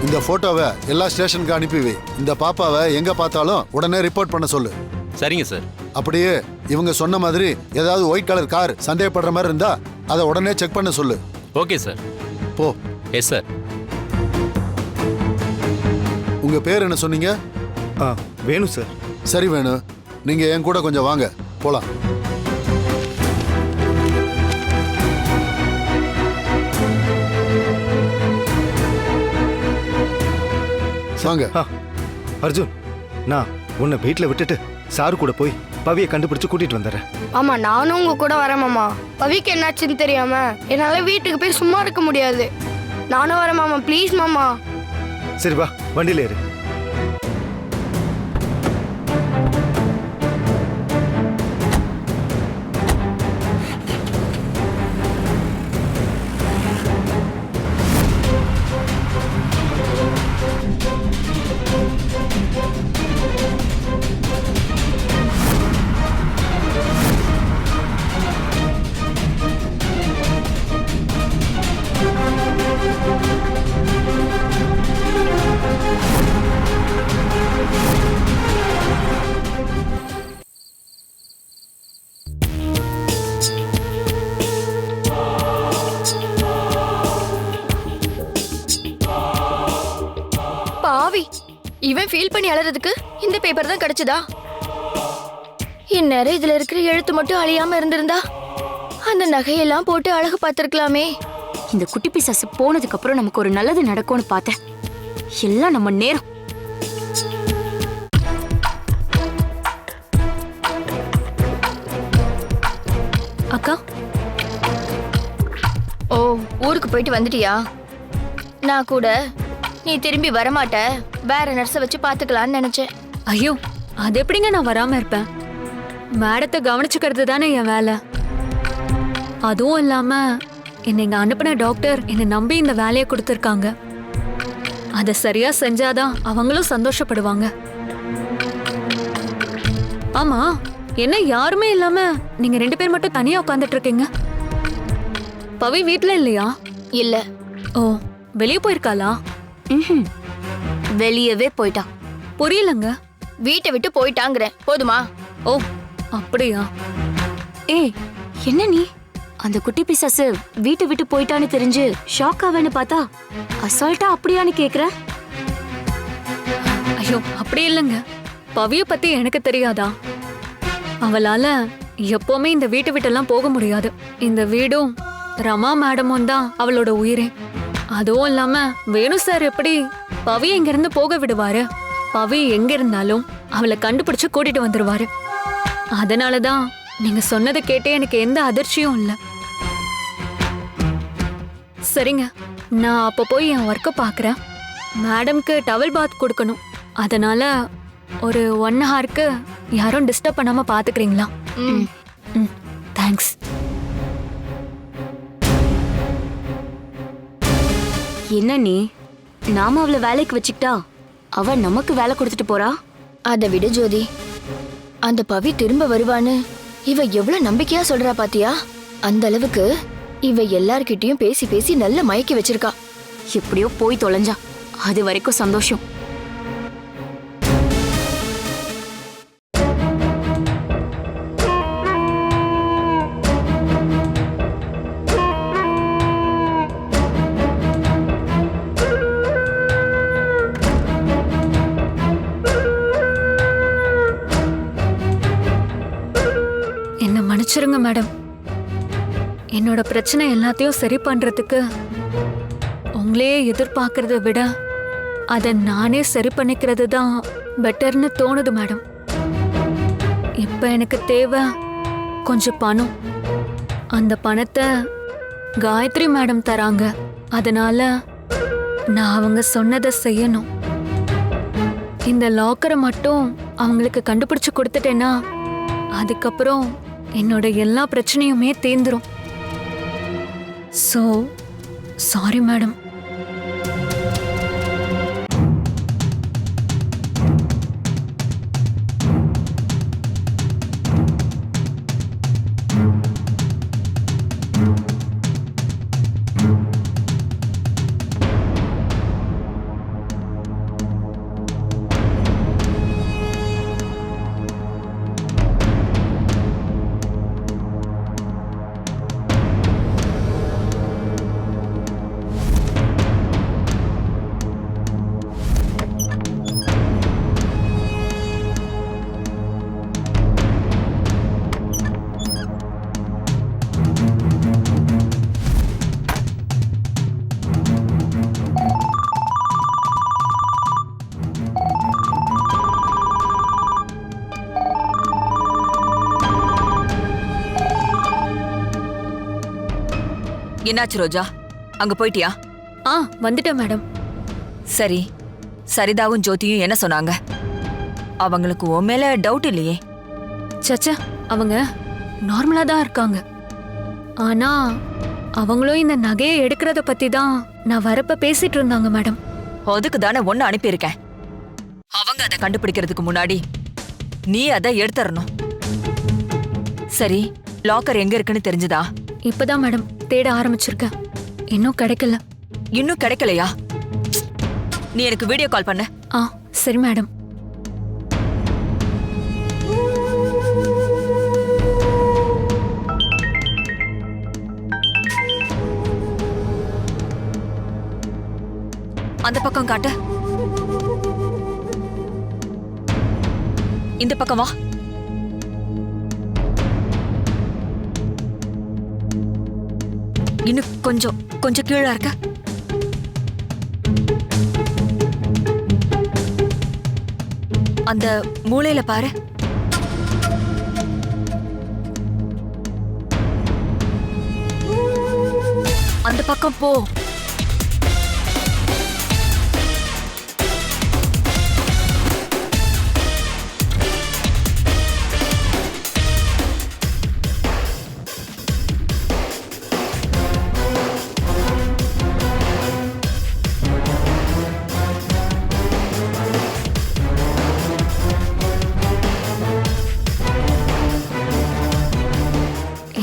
இந்த போட்டோவை எல்லா ஸ்டேஷனுக்கு அனுப்பி வை. இந்த பாப்பாவை எங்க பார்த்தாலும் உடனே ரிப்போர்ட் பண்ண சொல்லு. சரிங்க சார். அப்படியே இவங்க சொன்ன மாதிரி ஏதாவது ஒயிட் கலர் கார் சந்தேகப்படுற மாதிரி இருந்தா அதை உடனே செக் பண்ண சொல்லு. Okay sir. போ. Yes sir. உங்க பேர் என்ன சொன்னீங்க? வேணு சார். சரி வேணு, நீங்க என் கூட கொஞ்சம் வாங்க, போலாம். வாங்க. அர்ஜுன், நான் உன்னை வீட்டில் விட்டுட்டு சாரு கூட போய் பவியை கண்டுபிடிச்சு கூட்டிட்டு வந்துடுறேன். ஆமா நானும் உங்க கூட வரேன் மாமா. பவிக்கு என்னாச்சுன்னு தெரியாம என்னால வீட்டுக்கு போய் சும்மா இருக்க முடியாது. நானும் வரேன் மாமா, ப்ளீஸ் மாமா. சரி வா, வண்டியில ஏறு. பாவி, இவன் ஃபீல் பண்ணி அழறதுக்கு இந்த பேப்பர் தான் கிடைச்சதா? இந்நேரம் இதுல இருக்கிற எழுத்து மட்டும் அழியாம இருந்திருந்தா அந்த நகையெல்லாம் போட்டு அழகு பார்த்திருக்கலாமே. இந்த குட்டி பிசாசு போனதுக்கு அப்புறம் நமக்கு ஒரு நல்லது நடக்கும்னு பார்த்தேன். எல்லாம் நம்ம நேரம். அக்கா ஓ ஊருக்கு போயிட்டு வந்துட்டியா? நான் கூட நீ திரும்பி வரமாட்ட, வேற நர்ஸை வச்சு பாத்துக்கலான்னு நினைச்சேன். ஐயோ, அது எப்படிங்க நான் வராம இருப்பேன்? மேடத்தை கவனிச்சுக்கிறது தானே என் வேலை. அதுவும் இல்லாம என்னை இங்க அனுப்பின டாக்டர் என்னை நம்பி இந்த வேலையை கொடுத்துருக்காங்க. அதை சரியா செஞ்சாதான் அவங்களும் சந்தோஷப்படுவாங்க. ஆமா, என்ன யாருமே இல்லாம நீங்க 2 பேர் மட்டும் தனியா உட்காந்துட்டு இருக்கீங்க? பவி வீட்ல இல்லையா? இல்ல. ஓ, வெளியே போயிருக்காளா? வெளியவே போயிட்டா. புரியலங்க. வீட்டை விட்டு போயிட்டாங்கிறேன், போதுமா? ஓ, அப்படியா? ஏய், என்ன நீ அந்த குட்டி பிசாசு வீட்டை விட்டு போயிட்டான்னு தெரிஞ்சு ஷாக் ஆவேன்னு பார்த்தா அசால்ட்டா அப்படியான்னு கேக்குற? ஐயோ, அப்படி இல்லைங்க. பவிய பத்தி எனக்கு தெரியாதா? அவளால எப்பவுமே இந்த வீட்டை விட்டெல்லாம் போக முடியாது. இந்த வீடும் ரமா மேடமும் தான் அவளோட உயிரே. அதுவும் இல்லாம வேணு சார் எப்படி பவி எங்க இருந்து போக விடுவாரு? பவி எங்க இருந்தாலும் அவளை கண்டுபிடிச்சு கூட்டிட்டு வந்துருவாரு. அதனாலதான் நீங்க சொன்னதை கேட்டே எனக்கு எந்த அதிர்ச்சியும் இல்ல. சரிங்க, நான் அப்ப போய் என் ஒர்க்க பாக்குறேன். மேடம்க்கு டவல் பாத் கொடுக்கணும். அதனால ஒரு 1 ஹவருக்கு யாரும் டிஸ்டர்ப் பண்ணாம பாத்துக்கிறீங்களா? தேங்க்ஸ். என்ன நீ, நாம அவளை வேலைக்கு வச்சுக்கிட்டா அவ நமக்கு வேலை கொடுத்துட்டு போறா? அதை விடு ஜோதி, அந்த பவி திரும்ப வருவான்னு இவ எவ்வளவு நம்பிக்கையா சொல்றா பாத்தியா? அந்த அளவுக்கு இவ எல்லார்கிட்டயும் பேசி பேசி நல்ல மயக்கி வச்சிருக்கா. எப்படியோ போய் தொலைஞ்சா, அது வரைக்கும் சந்தோஷம். என்ன மன்னிச்சிருங்க மேடம். என்னோட பிரச்சனை எல்லாத்தையும் சரி பண்றதுக்கு உங்களையே எதிர்பார்க்கறத விட அதை நானே சரி பண்ணிக்கிறது தான் பெட்டர்னு தோணுது மேடம். இப்ப எனக்கு தேவை கொஞ்சம் பணம். அந்த பணத்தை காயத்ரி மேடம் தராங்க. அதனால நான் அவங்க சொன்னதை செய்யணும். இந்த லாக்கரை மட்டும் அவங்களுக்கு கண்டுபிடிச்சு கொடுத்துட்டேன்னா அதுக்கப்புறம் என்னோட எல்லா பிரச்சனையுமே தீர்ந்துரும். So sorry madam. என்னாச்சு ரோஜா, அங்க போயிட்டியா? வந்துட்டேன் மேடம். சரி, சரிதாவும் ஜோதியும் என்ன சொன்னாங்க? அவங்களுக்கு உன் மேல டவுட் இல்லையே? சச்சா, அவங்க நார்மலா தான் இருக்காங்க. ஆனா அவங்களும் இந்த நகையை எடுக்கிறத பத்தி தான் நான் வரப்ப பேசிட்டு இருந்தாங்க மேடம். அதுக்கு தானே ஒன்னு அனுப்பியிருக்கேன். அவங்க அதை கண்டுபிடிக்கிறதுக்கு முன்னாடி நீ அதை எடுத்துறணும். சரி, லாக்கர் எங்க இருக்குன்னு தெரிஞ்சதா? இப்பதான் மேடம் தேட ஆரம்பிச்சிருக்கேன். இன்னும் கிடைக்கல. இன்னும் கிடைக்கலையா? நீ எனக்கு வீடியோ கால் பண்ண. சரி மேடம். அந்த பக்கம் காட்டு. இந்த பக்கம் வா. இன்னும் கொஞ்சம் கீழே இருக்க. அந்த மூலையில பாரு. அந்த பக்கம் போ.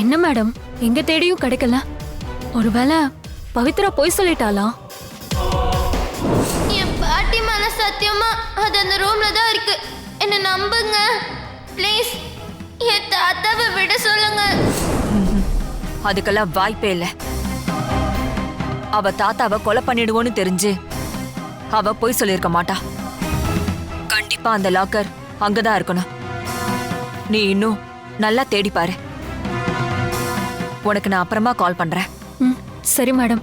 என்ன மேடம், எங்க தேடியும் கிடைக்கல. ஒருவேளை பவித்ரா போய் சொல்லிட்டாளா? என் பாட்டி மேல சத்தியமா அது அந்த ரூம்ல தான் இருக்கு. என்ன நம்புங்க ப்ளீஸ். என் தாத்தாவை விட சொல்லுங்க. அதுக்கெல்லாம் வாய்ப்பே இல்ல. அவ தாத்தாவை கொலை பண்ணிடுவோன்னு தெரிஞ்சு அவ போய் சொல்லியிருக்க மாட்டா. கண்டிப்பா அந்த லாக்கர் அங்கதான் இருக்கணும். நீ இன்னும் நல்லா தேடி பாரு. உனக்கு நான் அப்புறமா கால் பண்றேன். சரி மேடம்.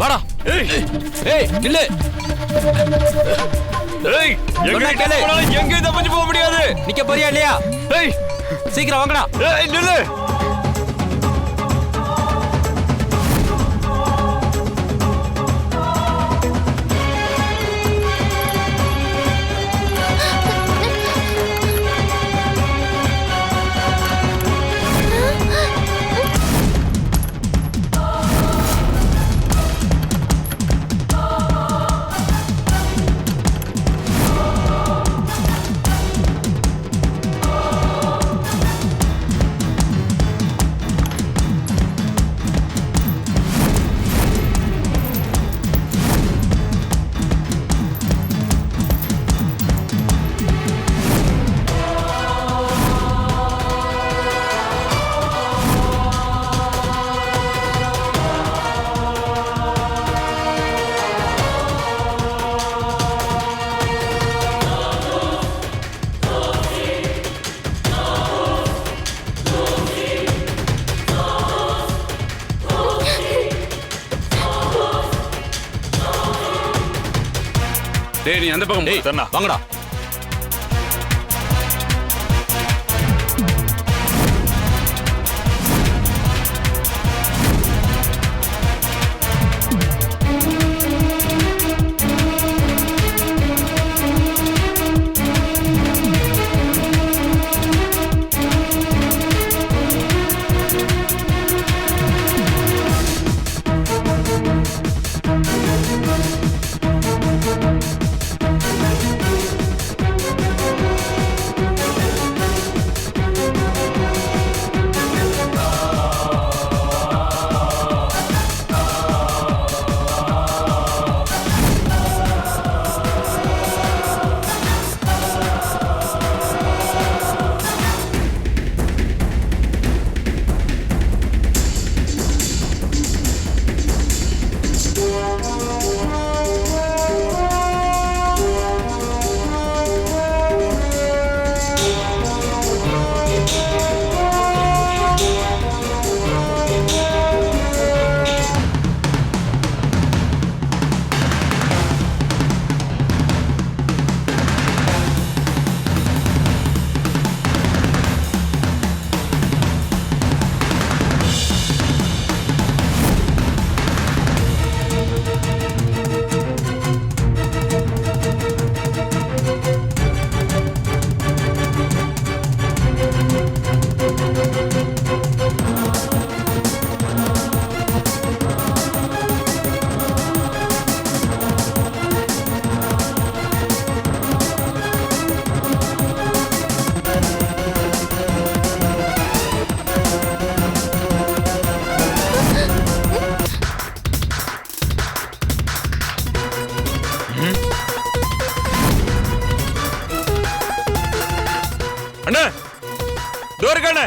வாடா. ஏய் நில்லு. ஏய் எங்க தப்பிச்சு போக முடியாது. நிக்க போறியா இல்லையா? ஏய் சீக்கிரம் வாங்கடா. ஏய் நில்லு. டேய் நீ அந்த பக்கம் போ. வாங்கடா. அண்ணா டோர் கண்ணே.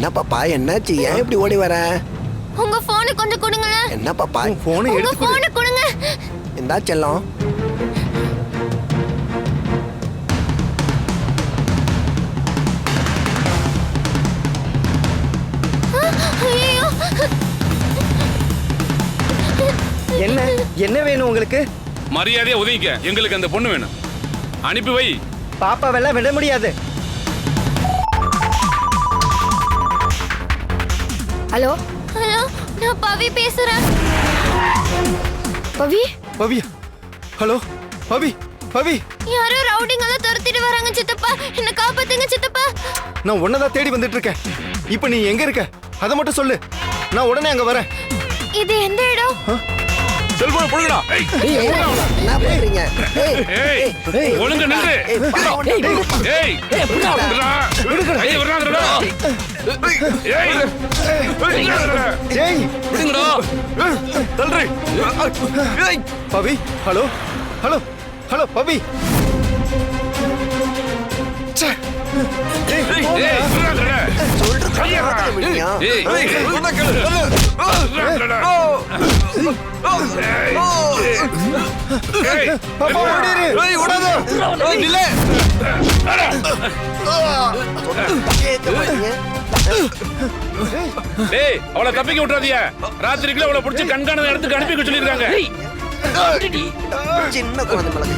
என்ன பாப்பா என்னாச்சு ஏன் இப்படி ஓடி வர உங்க போனை கொஞ்சம் கொடுங்களேன். என்ன பாப்பா போனை உங்க எடுத்து போனை கொடுங்க. இந்தா செல்லம் ஐயோ என்ன வேணும் உங்களுக்கு? மரியாதையா உதவிக்க, எங்களுக்கு அந்த பொண்ணு வேணும். அனுப்பி வை. பாப்பாவெல்லாம் விட முடியாது. ஹலோ ஹலோ, நான் பவி பேசுறேன். பவி பவியா? ஹலோ பவி, பவி. யாரோ ரவுடிங்கள துரத்திட்டு வராங்க சித்தப்பா, என்ன காப்பாத்துங்க சித்தப்பா. நான் உன்னதான் தேடி வந்துட்டு இருக்கேன். இப்போ நீ எங்க இருக்க அதை மட்டும் சொல்லு, நான் உடனே அங்க வரேன். இது எந்த இடம்? செல்போன் புடுங்கடா. என்ன பண்றீங்க? ஏய் ஒழுங்கா நில்லு. ஏய் விடுடா. கைய விடுறாங்கடா. ஏய் ஏய் விடுங்கடா. தள்ளுறே. ஏய் பவி. ஹலோ ஹலோ ஹலோ பவி. ஏய் விடுறாங்கடா. சொல்றது கைய ஏய் பாப்பா ஓடிரு. ஏய் ஓடாத. ஏய் நில்லே. டேய் அவளை தப்பிக்க விட்டுறாதீங்க. ராத்திரிக்குள்ள அவளை பிடிச்சி கண்காணாத இடத்துக்கு அனுப்பி சொல்லிருக்காங்க. சின்ன குழந்தை மலக்கு.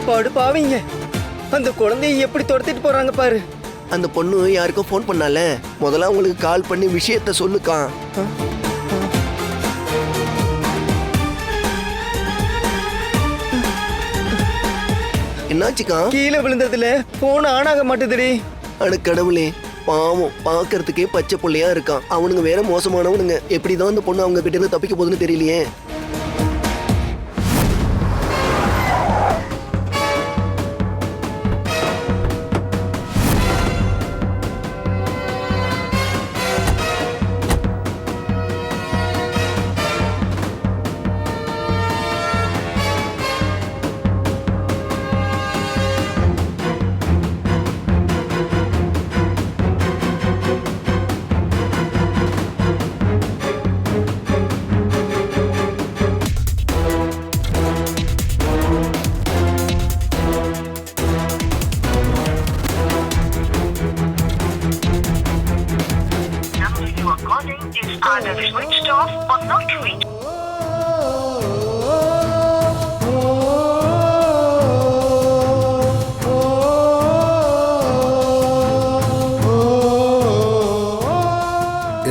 பாடு பாவீங்க, அந்த குழந்தைய எப்படி துரத்திட்டு போறாங்க பாரு. அந்த பொண்ணு யாருக்கும் ஃபோன் பண்ணால, முதல்ல உங்களுக்கு கால் பண்ணி விஷயத்த சொல்லுக்கா. என்னாச்சுக்கா? கீழே விழுந்ததுல போன் ஆன் ஆக மாட்டேதுடி. அட கடவுளே, பாவம், பாக்குறதுக்கே பச்சை புள்ளையா இருக்கான். அவனுங்க வேற மோசமானவனுங்க. எப்படிதான் அந்த பொண்ணு அவங்க கிட்ட இருந்து தப்பிக்க போகுதுன்னு தெரியலையே.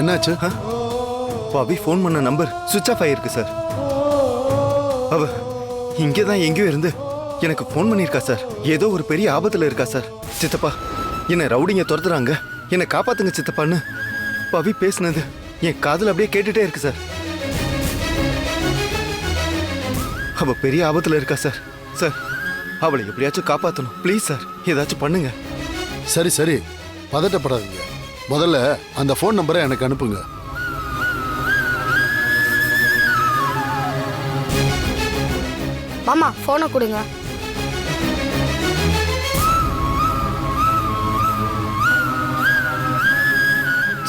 என்னாச்சு? பவி ஃபோன் பண்ண நம்பர் சுவிட்ச் ஆஃப் ஆயிருக்கு சார். அவ இங்கே தான் எங்கேயோ இருந்து எனக்கு ஃபோன் பண்ணியிருக்கா சார். ஏதோ ஒரு பெரிய ஆபத்தில் இருக்கா சார். சித்தப்பா, என்னை ரவுடிங்க துரத்துறாங்க, என்னை காப்பாத்துங்க சித்தப்பான்னு பவி பேசுனது என் காதில் அப்படியே கேட்டுட்டே இருக்கு சார். அவ பெரிய ஆபத்தில் இருக்கா சார். சார், அவளை எப்படியாச்சும் காப்பாற்றணும் ப்ளீஸ் சார், ஏதாச்சும் பண்ணுங்க. சரி சரி, பதட்டப்படாதீங்க. முதல்ல அந்த ஃபோன் நம்பரை எனக்கு அனுப்புங்க. மாமா போனை கொடுங்க.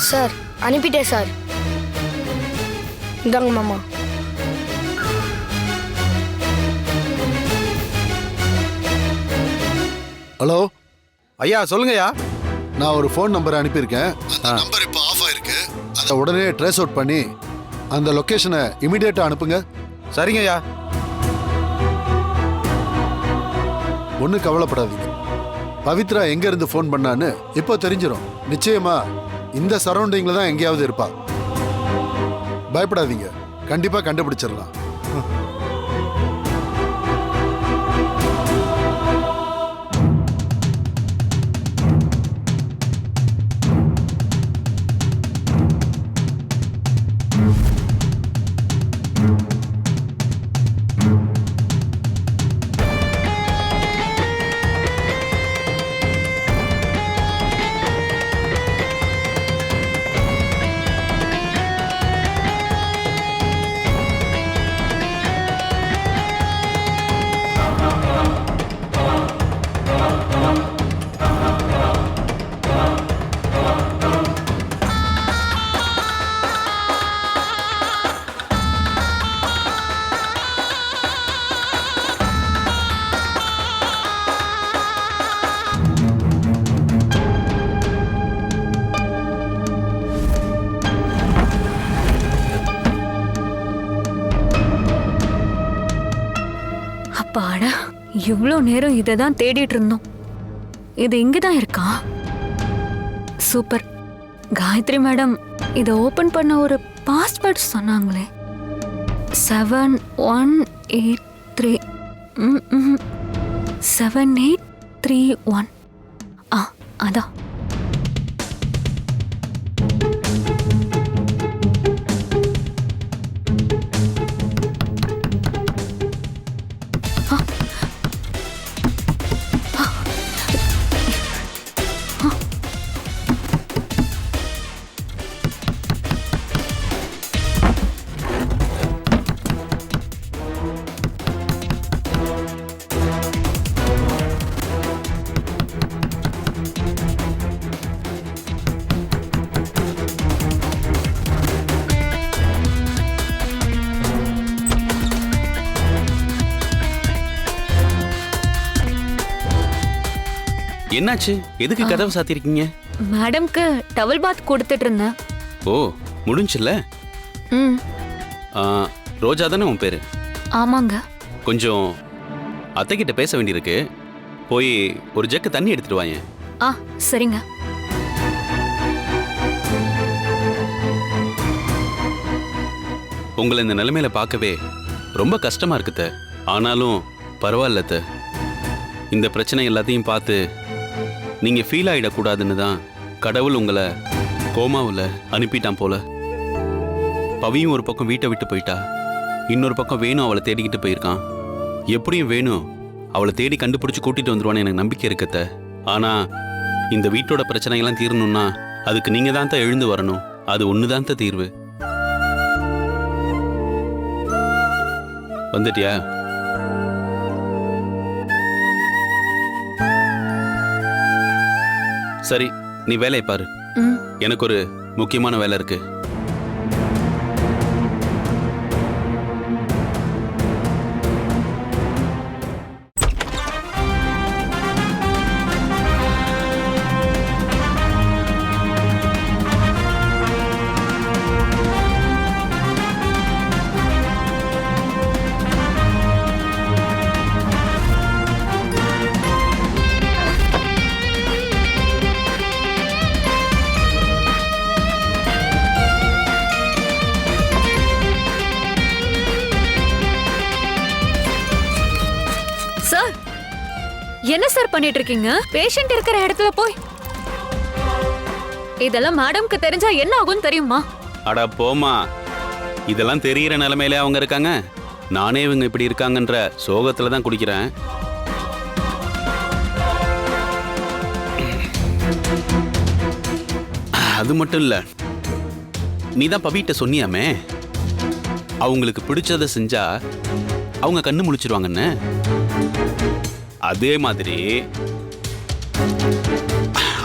சார் அனுப்பிட்டேன் சார். இந்தாங்க மாமா. ஹலோ ஐயா, சொல்லுங்கய்யா. நான் ஒரு ஃபோன் நம்பரை அனுப்பியிருக்கேன். அந்த நம்பர் இப்போ ஆஃப் ஆயிருக்கு. அதை உடனே ட்ரேஸ் அவுட் பண்ணி அந்த லொக்கேஷனை இமிடியேட்டா அனுப்புங்க. சரிங்கய்யா. ஒன்றும் கவலைப்படாதீங்க. பவித்ரா எங்க இருந்து ஃபோன் பண்ணான்னு இப்போ தெரிஞ்சிடும். நிச்சயமா இந்த சரௌண்டிங்ல தான் எங்கேயாவது இருப்பா. பயப்படாதீங்க, கண்டிப்பா கண்டுபிடிச்சிடலாம். இவ்வளோ நேரம் இதை தான் தேடிட்டு இருந்தோம். இது இங்கே தான் இருக்கா? சூப்பர். காயத்ரி மேடம் இதை ஓப்பன் பண்ண ஒரு பாஸ்வேர்ட் சொன்னாங்களே, 7183. 7831. அதான். என்னாச்சு? எதுக்கு கதவு சாத்திருக்கீங்க? மேடம்க்கு டவல் பாத் கொடுத்துட்டு இருந்தேன். ஓ, முடிஞ்சுல? ரோஜா தானே உன் பேரு? ஆமாங்க. கொஞ்சம் அத்தை கிட்ட பேச வேண்டியிருக்கு. போய் ஒரு ஜக்கு தண்ணி எடுத்துட்டு வாங்க. சரிங்க. உங்களை இந்த நிலைமையில பார்க்கவே ரொம்ப கஷ்டமா இருக்குத்த. ஆனாலும் பரவாயில்ல அத்தை. இந்த பிரச்சனை எல்லாத்தையும் பார்த்து நீங்க ஃபீல் ஆயிடக்கூடாதுன்னு தான் கடவுள் உங்களை கோமாவில் அனுப்பிட்டான் போல. பவியும் ஒரு பக்கம் வீட்டை விட்டு போயிட்டா, இன்னொரு பக்கம் வேணும் அவளை தேடிக்கிட்டு போயிருக்கான். எப்படியும் வேணும் அவளை தேடி கண்டுபிடிச்சு கூட்டிட்டு வந்துருவான்னு எனக்கு நம்பிக்கை இருக்கத்த. ஆனா இந்த வீட்டோட பிரச்சனைகள்லாம் தீரணும்னா அதுக்கு நீங்க தான் எழுந்து வரணும். அது ஒண்ணுதான் தீர்வு. வந்துட்டியா? சரி, நீ வேலையை பாரு. எனக்கு ஒரு முக்கியமான வேலை இருக்கு. என்ன சார் பண்ணிட்டு இருக்கீங்க? பேஷண்ட் இருக்கிற இடத்துல போய் இதெல்லாம் மேடம்க்கு தெரிஞ்சா என்ன ஆகும் தெரியுமா? அட போமா, இதெல்லாம் தெரிகிற நிலைமையில அவங்க இருக்காங்க. நானே இவங்க இப்படி இருக்காங்கன்ற சோகத்துல தான் குடிக்கிறேன். அது மட்டும் இல்ல, நீ தான் பவிட்ட சொன்னியாமே அவங்களுக்கு பிடிச்சதை செஞ்சா அவங்க கண்ணு முழிச்சிருவாங்கன்னு. அதே மாதிரி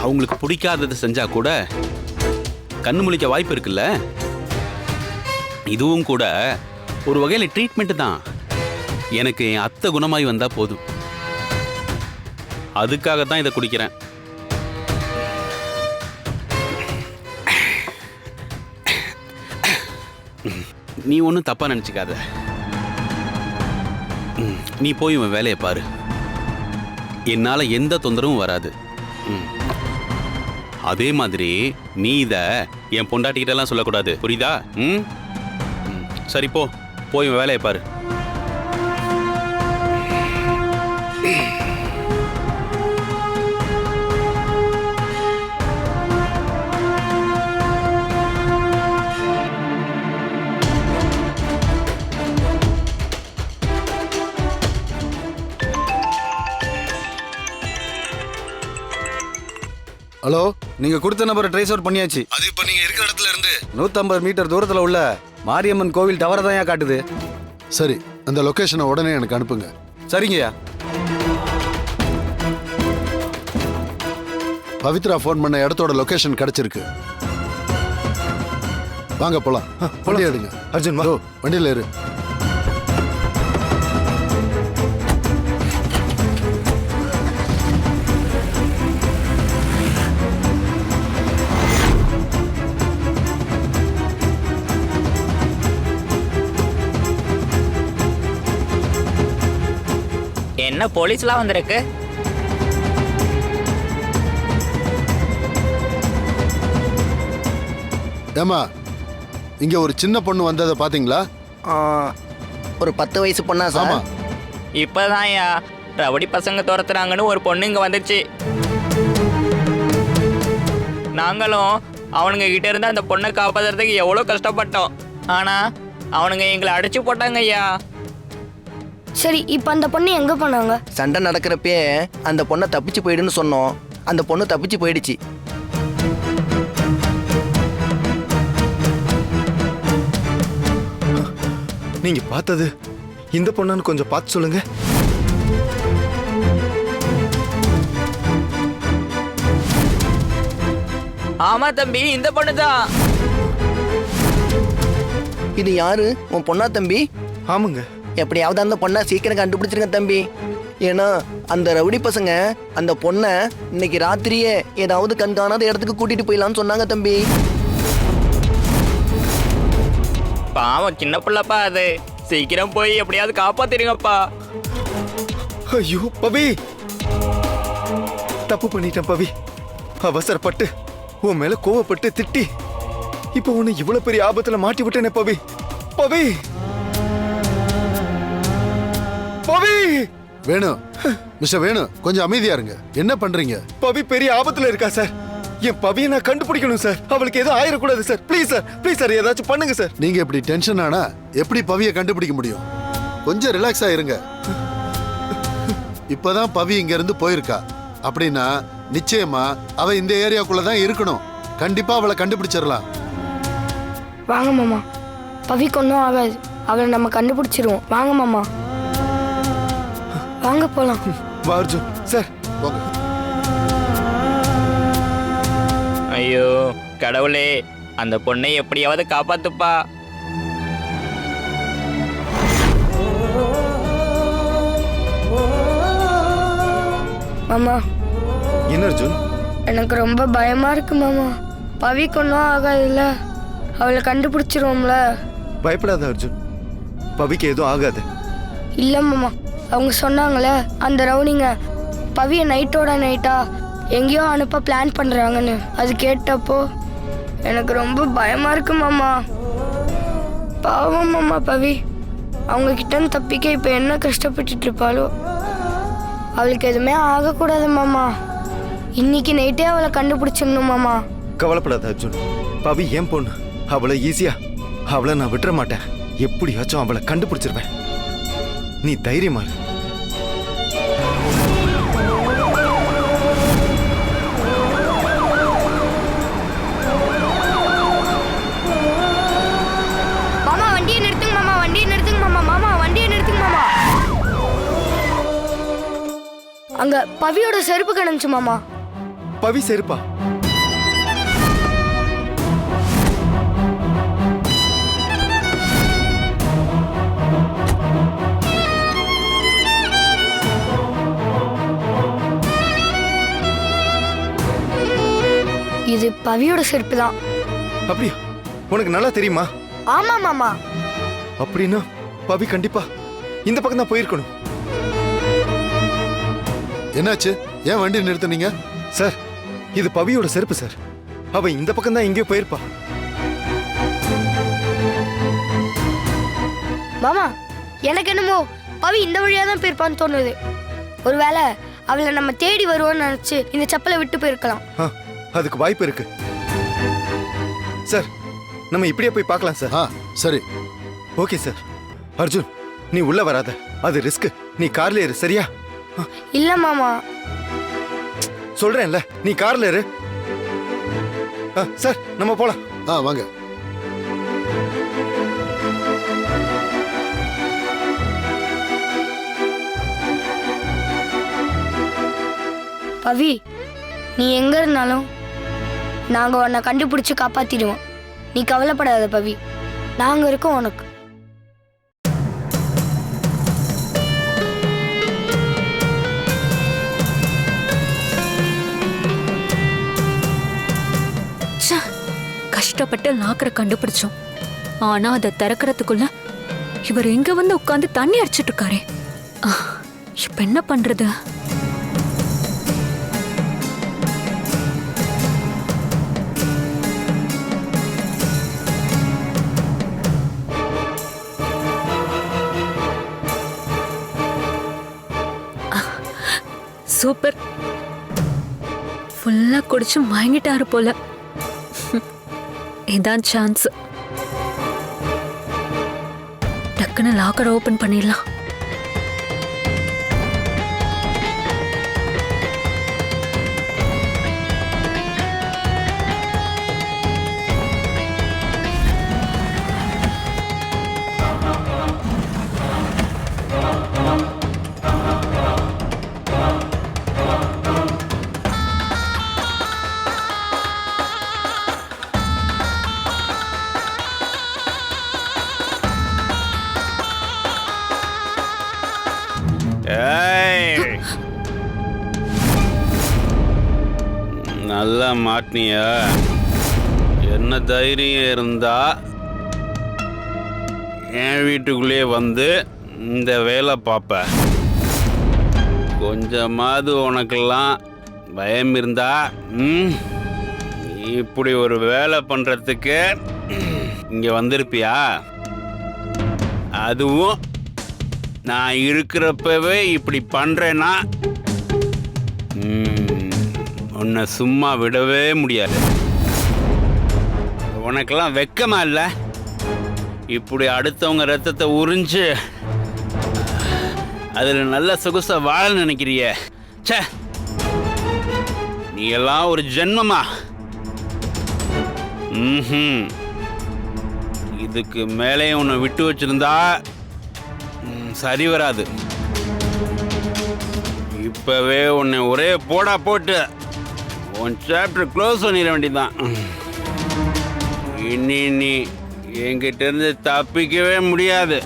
அவங்களுக்கு பிடிக்காததை செஞ்சா கூட கண்ணு முழிக்க வாய்ப்பு இருக்குல்ல. இதுவும் கூட ஒரு வகையில் ட்ரீட்மெண்ட் தான். எனக்கு என் அத்தை குணமாய் வந்தா போதும். அதுக்காகத்தான் இதை குடிக்கிறேன். நீ ஒன்றும் தப்பா நினைச்சுக்காத. நீ போய் உன் வேலையை பாரு. என்னால எந்த தொந்தரவும் வராது. அதே மாதிரி நீ இத என் பொண்டாட்டிக்கிட்ட எல்லாம் சொல்லக்கூடாது, புரியுதா? சரி, போய் உன் வேலையை பாரு. ஹலோ, நீங்க கொடுத்த நம்பரை ட்ரேஸ் அவுட் பண்ணியாச்சு. அது இப்போ நீங்க இருக்கிற இடத்துல இருந்து 150 மீட்டர் தூரத்துல உள்ள மாரியம்மன் கோவில் டவரை தான் காட்டுது. சரி, அந்த லொகேஷனை உடனே எனக்கு அனுப்புங்க. சரிங்கய்யா. பவித்ரா ஃபோன் பண்ண இடத்தோட லொகேஷன் கிடைச்சிருக்கு. வாங்க போலாம். வண்டி எடுங்க. அர்ஜுன், வண்டியில ஏறு. என்ன என்ன போலீஸ்லாம் வந்திருக்கு? ஏமா இங்க ஒரு சின்ன பொண்ணு வந்ததை பாத்தீங்களா? ஒரு 10 வயசு பொண்ணா சார்? இப்பதான்யா ரவுடி பசங்க துரத்துறாங்கன்னு ஒரு பொண்ணு இங்க வந்துச்சு. நாங்களும் அவனுங்க கிட்ட இருந்து அந்த பொண்ணை காப்பாத்துறதுக்கு எவ்வளோ கஷ்டப்பட்டோம். ஆனா அவனுங்க எங்களை அடிச்சு போட்டாங்க ஐயா. சரி, இப்போ அந்த பொண்ணு எங்க போனாங்க? சண்டை நடக்கிறப்பே அந்த பொண்ணை தப்பிச்சு போயிடுன்னு சொன்னோம். அந்த பொண்ணு தப்பிச்சு போயிடுச்சு. நீங்க பார்த்தது இந்த பொண்ணான்னு கொஞ்சம் பார்த்து சொல்லுங்க. ஆமா தம்பி, இந்த பொண்ணு தான். இது யாரு? உன் பொண்ணா தம்பி? ஆமாங்க. எப்படியாவது அந்த பொண்ணை சீக்கிரம் கண்டுபிடிச்சிருங்க தம்பி. ஏன்னா அந்த ரவுடி பசங்க அந்த பொண்ணை இன்னைக்கு ராத்திரியே ஏதாவது கண்காணாத இடத்துக்கு கூட்டிட்டு போயிடலாம்னு சொன்னாங்க தம்பி. பாவம் சின்ன பிள்ளைப்பா அது. சீக்கிரம் போய் எப்படியாவது காப்பாத்திருங்கப்பா. ஐயோ பவி, தப்பு பண்ணிட்டேன் பவி. அவசரப்பட்டு உன் மேல கோவப்பட்டு திட்டி இப்ப உன்னை இவ்வளவு பெரிய ஆபத்துல மாட்டி விட்டேனே பவி. பவி பவி வேணு, மிஸ்டர் வேணு, கொஞ்சம் அமைதியா இருங்க. என்ன பண்றீங்க? பவி பெரிய ஆபத்துல இருக்கா சார். என் பவியை நான் கண்டுபிடிக்கணும் சார். அவளுக்கு எதுவும் ஆயிடக்கூடாது sir. Please sir, please sir, ஏதாச்சும் பண்ணுங்க சார். நீங்க இப்படி டென்ஷன் ஆனா எப்படி பவியை கண்டுபிடிக்க முடியும்? கொஞ்சம் ரிலாக்ஸா இருங்க. இப்பதான் பவி இங்க இருந்து போயிருக்கா அப்படின்னா நிச்சயமா அவ இந்த ஏரியாக்குள்ள தான் இருக்கணும். கண்டிப்பா அவளை கண்டுபிடிச்சிடலாம். வாங்க மாமா, பவிக்கு ஒன்றும் ஆகாது. அவளை நம்ம கண்டுபிடிச்சிருவோம். வாங்க மாமா, வாங்க போலாம். வா அர்ஜுன் சார், போங்க. ஐயோ கடவுளே, அந்த பொண்ணை எப்படியாவது காப்பாத்துப்பா. மாமா. என்ன அர்ஜுன்? எனக்கு ரொம்ப பயமா இருக்கு மாமா. பவிக்கு ஒன்றும் ஆகாதுல்ல? அவளை கண்டுபிடிச்சிருவோம்ல? பயப்படாத அர்ஜுன், பவிக்கு எதுவும் ஆகாது. இல்லை மாமா, அவங்க சொன்னாங்களே அந்த ரவுடிங்க பவியை நைட்டோட நைட்டா எங்கேயோ அனுப்ப பிளான் பண்ணுறாங்கன்னு. அது கேட்டப்போ எனக்கு ரொம்ப பயமா இருக்கு மாமா. பாவம் மாமா பவி. அவங்க கிட்ட தப்பிக்க இப்போ என்ன கஷ்டப்பட்டுட்டு இருப்பாளோ. அவளுக்கு எதுவுமே ஆகக்கூடாது மாமா. இன்னைக்கு நைட்டே அவளை கண்டுபிடிச்சிடணும் மாமா. கவலைப்படாத அர்ஜுன், பவி ஏன் பொண்ணு. அவளை ஈஸியா அவளை நான் விட்டுற மாட்டேன். எப்படியாச்சும் அவளை கண்டுபிடிச்சிருவேன். நீ தைரியமா இரு. மாமா வண்டியை நிறுத்துங்க மாமா, வண்டியை நிறுத்துங்க மாமா. மாமா வண்டியை நிறுத்துங்க மாமா. அங்க பவியோட செருப்பு கிடந்துச்சு மாமா. பவி செருப்பா? இது பவியோட செருப்பு தான். அப்படியா? உனக்கு நல்லா தெரியுமா? ஆமா மாமா. அப்படின்னா பவி கண்டிப்பா இந்த பக்கம் தான் போயிருக்கணும். என்னாச்சு? ஏன் வண்டி நிறுத்துனீங்க? சார், இது பவியோட செருப்பு சார். அவ இந்த பக்கம் தான் எங்கேயோ போயிருப்பா. மாமா, எனக்கு என்னமோ பவி இந்த வழியா தான் போயிருப்பான்னு தோணுது. ஒருவேளை அவளை நம்ம தேடி வருவோம்னு நினைச்சு இந்த செப்பலை விட்டு போயிருக்கலாம். அதுக்கு வாய்ப்பு இருக்கு சார். நம்ம இப்படியே போய் பார்க்கலாம் சார். சரி, ஓகே சார். அர்ஜுன், நீ உள்ள வராத, அது ரிஸ்க். நீ கார்ல ஏறு, சரியா? இல்ல மாமா. சொல்றேன்ல, நீ கார்ல ஏறு. சார், நம்ம போலாம். வாங்க. பவி, நீ எங்க இருந்தாலும் நாங்க உன்னை கண்டுபிடிச்சு காப்பாத்திடுவோம். நீ கவலைப்படாத பவி, நாங்க இருக்கோம் உனக்கு. கஷ்டப்பட்டு லாக்கரை கண்டுபிடிச்சோம். ஆனா அதை திறக்கிறதுக்குள்ள இவர் எங்க வந்து உட்கார்ந்து தண்ணி அடிச்சிட்டு இருக்காரே. இப்ப என்ன பண்றது? சூப்பர், ஃபுல்லா குடிச்சு மயங்கிட்டாரு போல. இதான் சான்ஸ். டக்குன்னு லாக்கர் ஓபன் பண்ணிடலாம். நல்லா மாட்டினியா? என்ன தைரியம் இருந்தா என் வீட்டுக்குள்ளேயே வந்து இந்த வேலை பார்ப்ப? கொஞ்சமாவது உனக்கெல்லாம் பயம் இருந்தா இப்படி ஒரு வேலை பண்ணுறதுக்கு இங்கே வந்திருப்பியா? அதுவும் நான் இருக்கிறப்பவே இப்படி பண்ணுறேன்னா உன்னை சும்மா விடவே முடியாது. உனக்கெல்லாம் வெக்கமா இல்லை? இப்படி அடுத்தவங்க ரத்தத்தை உறிஞ்சு அதில் நல்ல சொகுசா வாழ நினைக்கிறிய? சே, நீ எல்லாம் ஒரு ஜென்மமா? இதுக்கு மேலே உன்னை விட்டு வச்சிருந்தா சரி வராது. இப்பவே உன்னை ஒரே போடா போட்டு உன் சாப்டர் க்ளோஸ் பண்ணிட வேண்டியதான். இனி நீ என்கிட்ட இருந்து தப்பிக்கவே முடியாது.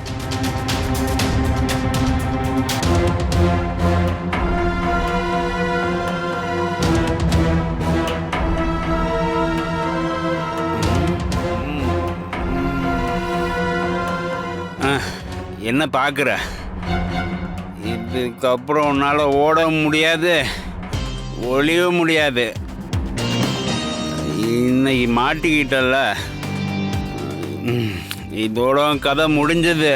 என்ன பார்க்குற? இதுக்கப்புறம் உன்னால் ஓட முடியாது, ஒளிய முடியாது. இன்னைக்கு மாட்டிக்கிட்டல, இதோட கதை முடிஞ்சது.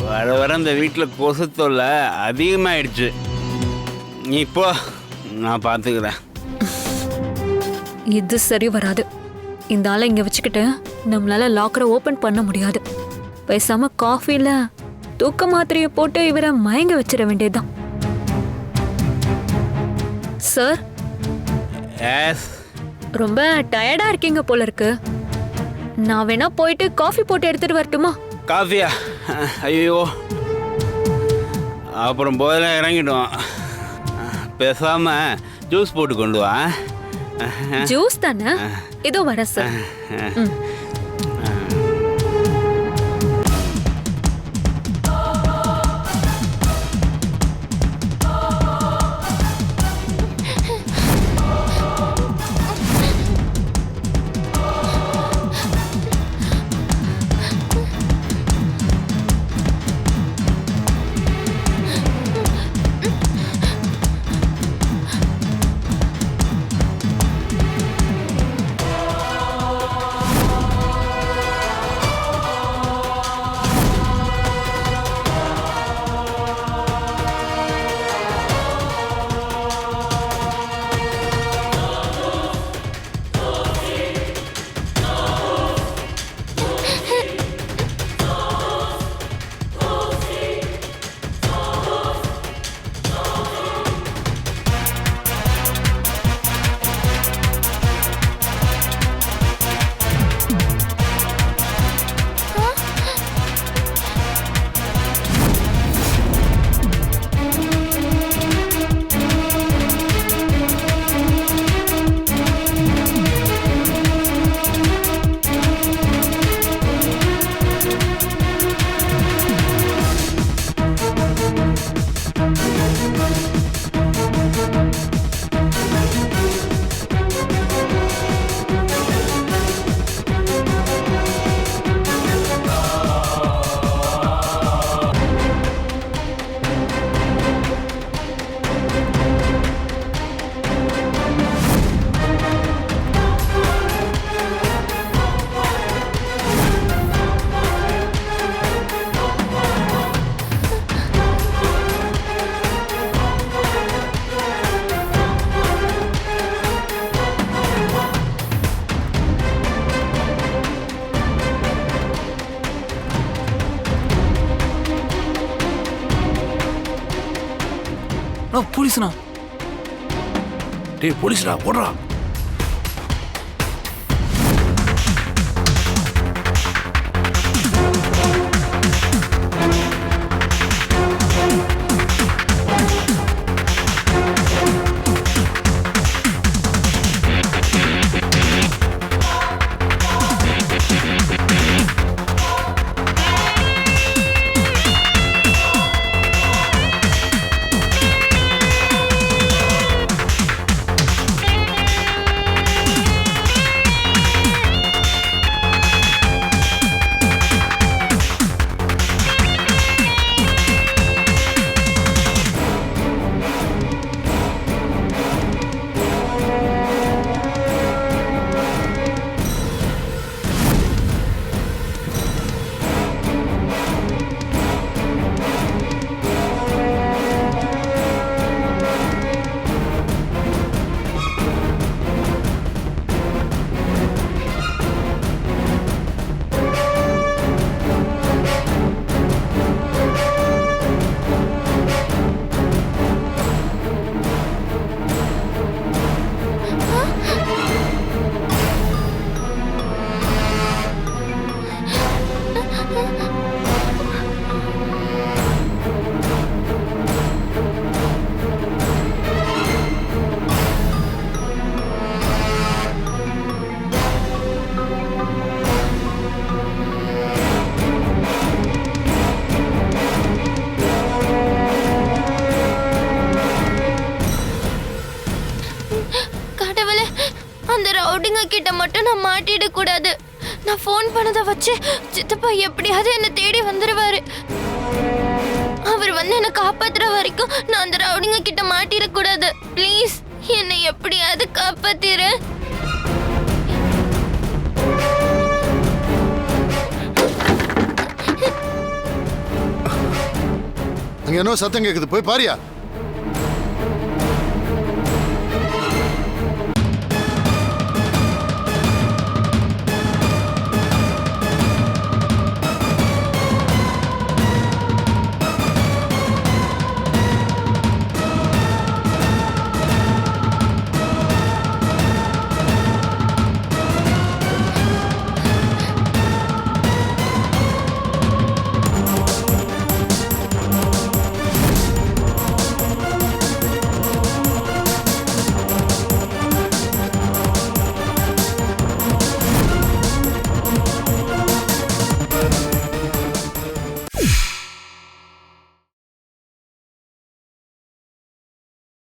வர வர இந்த வீட்டில் கொசு தொல்லை அதிகமாயிடுச்சு. இப்போ நான் பார்த்துக்கிறேன். இது சரி வராது. இந்த ஆளை இங்க வச்சுக்கிட்டு நம்மளால லாக்கரை ஓபன் பண்ண முடியாது. பேசாம காஃபில தூக்க மாத்திரையை போட்டு இவரை மயங்க வச்சிட வேண்டியதுதான். சார், ரொம்ப டயர்டா இருக்கீங்க போல இருக்கு. நான் வேணா போயிட்டு காஃபி போட்டு எடுத்துட்டு வரட்டுமா? காஃபியா? ஐயோ, அப்புறம் போதில் இறங்கிடும். பேசாம ஜூஸ் போட்டு கொண்டு வா. ஜூஸ் தானே? இதோ வரேன் சார். போலீஸ்ண்ணா. டேய் போலீஸ்டா போடுறா. அந்த ரவுடிங்க கிட்ட மட்டும் நான் மாட்டிட கூடாது. நான் ஃபோன் பண்ணதை வச்சு சித்தப்பா எப்படியாவது என்ன தேடி வந்துருவாரு. அவர் வந்து என்ன காப்பாத்துற வரைக்கும் நான் அந்த ரவுடிங்க கிட்ட மாட்டிட கூடாது. ப்ளீஸ் என்னை எப்படியாவது காப்பாத்திரு. அங்க என்ன சத்தம் கேக்குது, போய் பாரியா.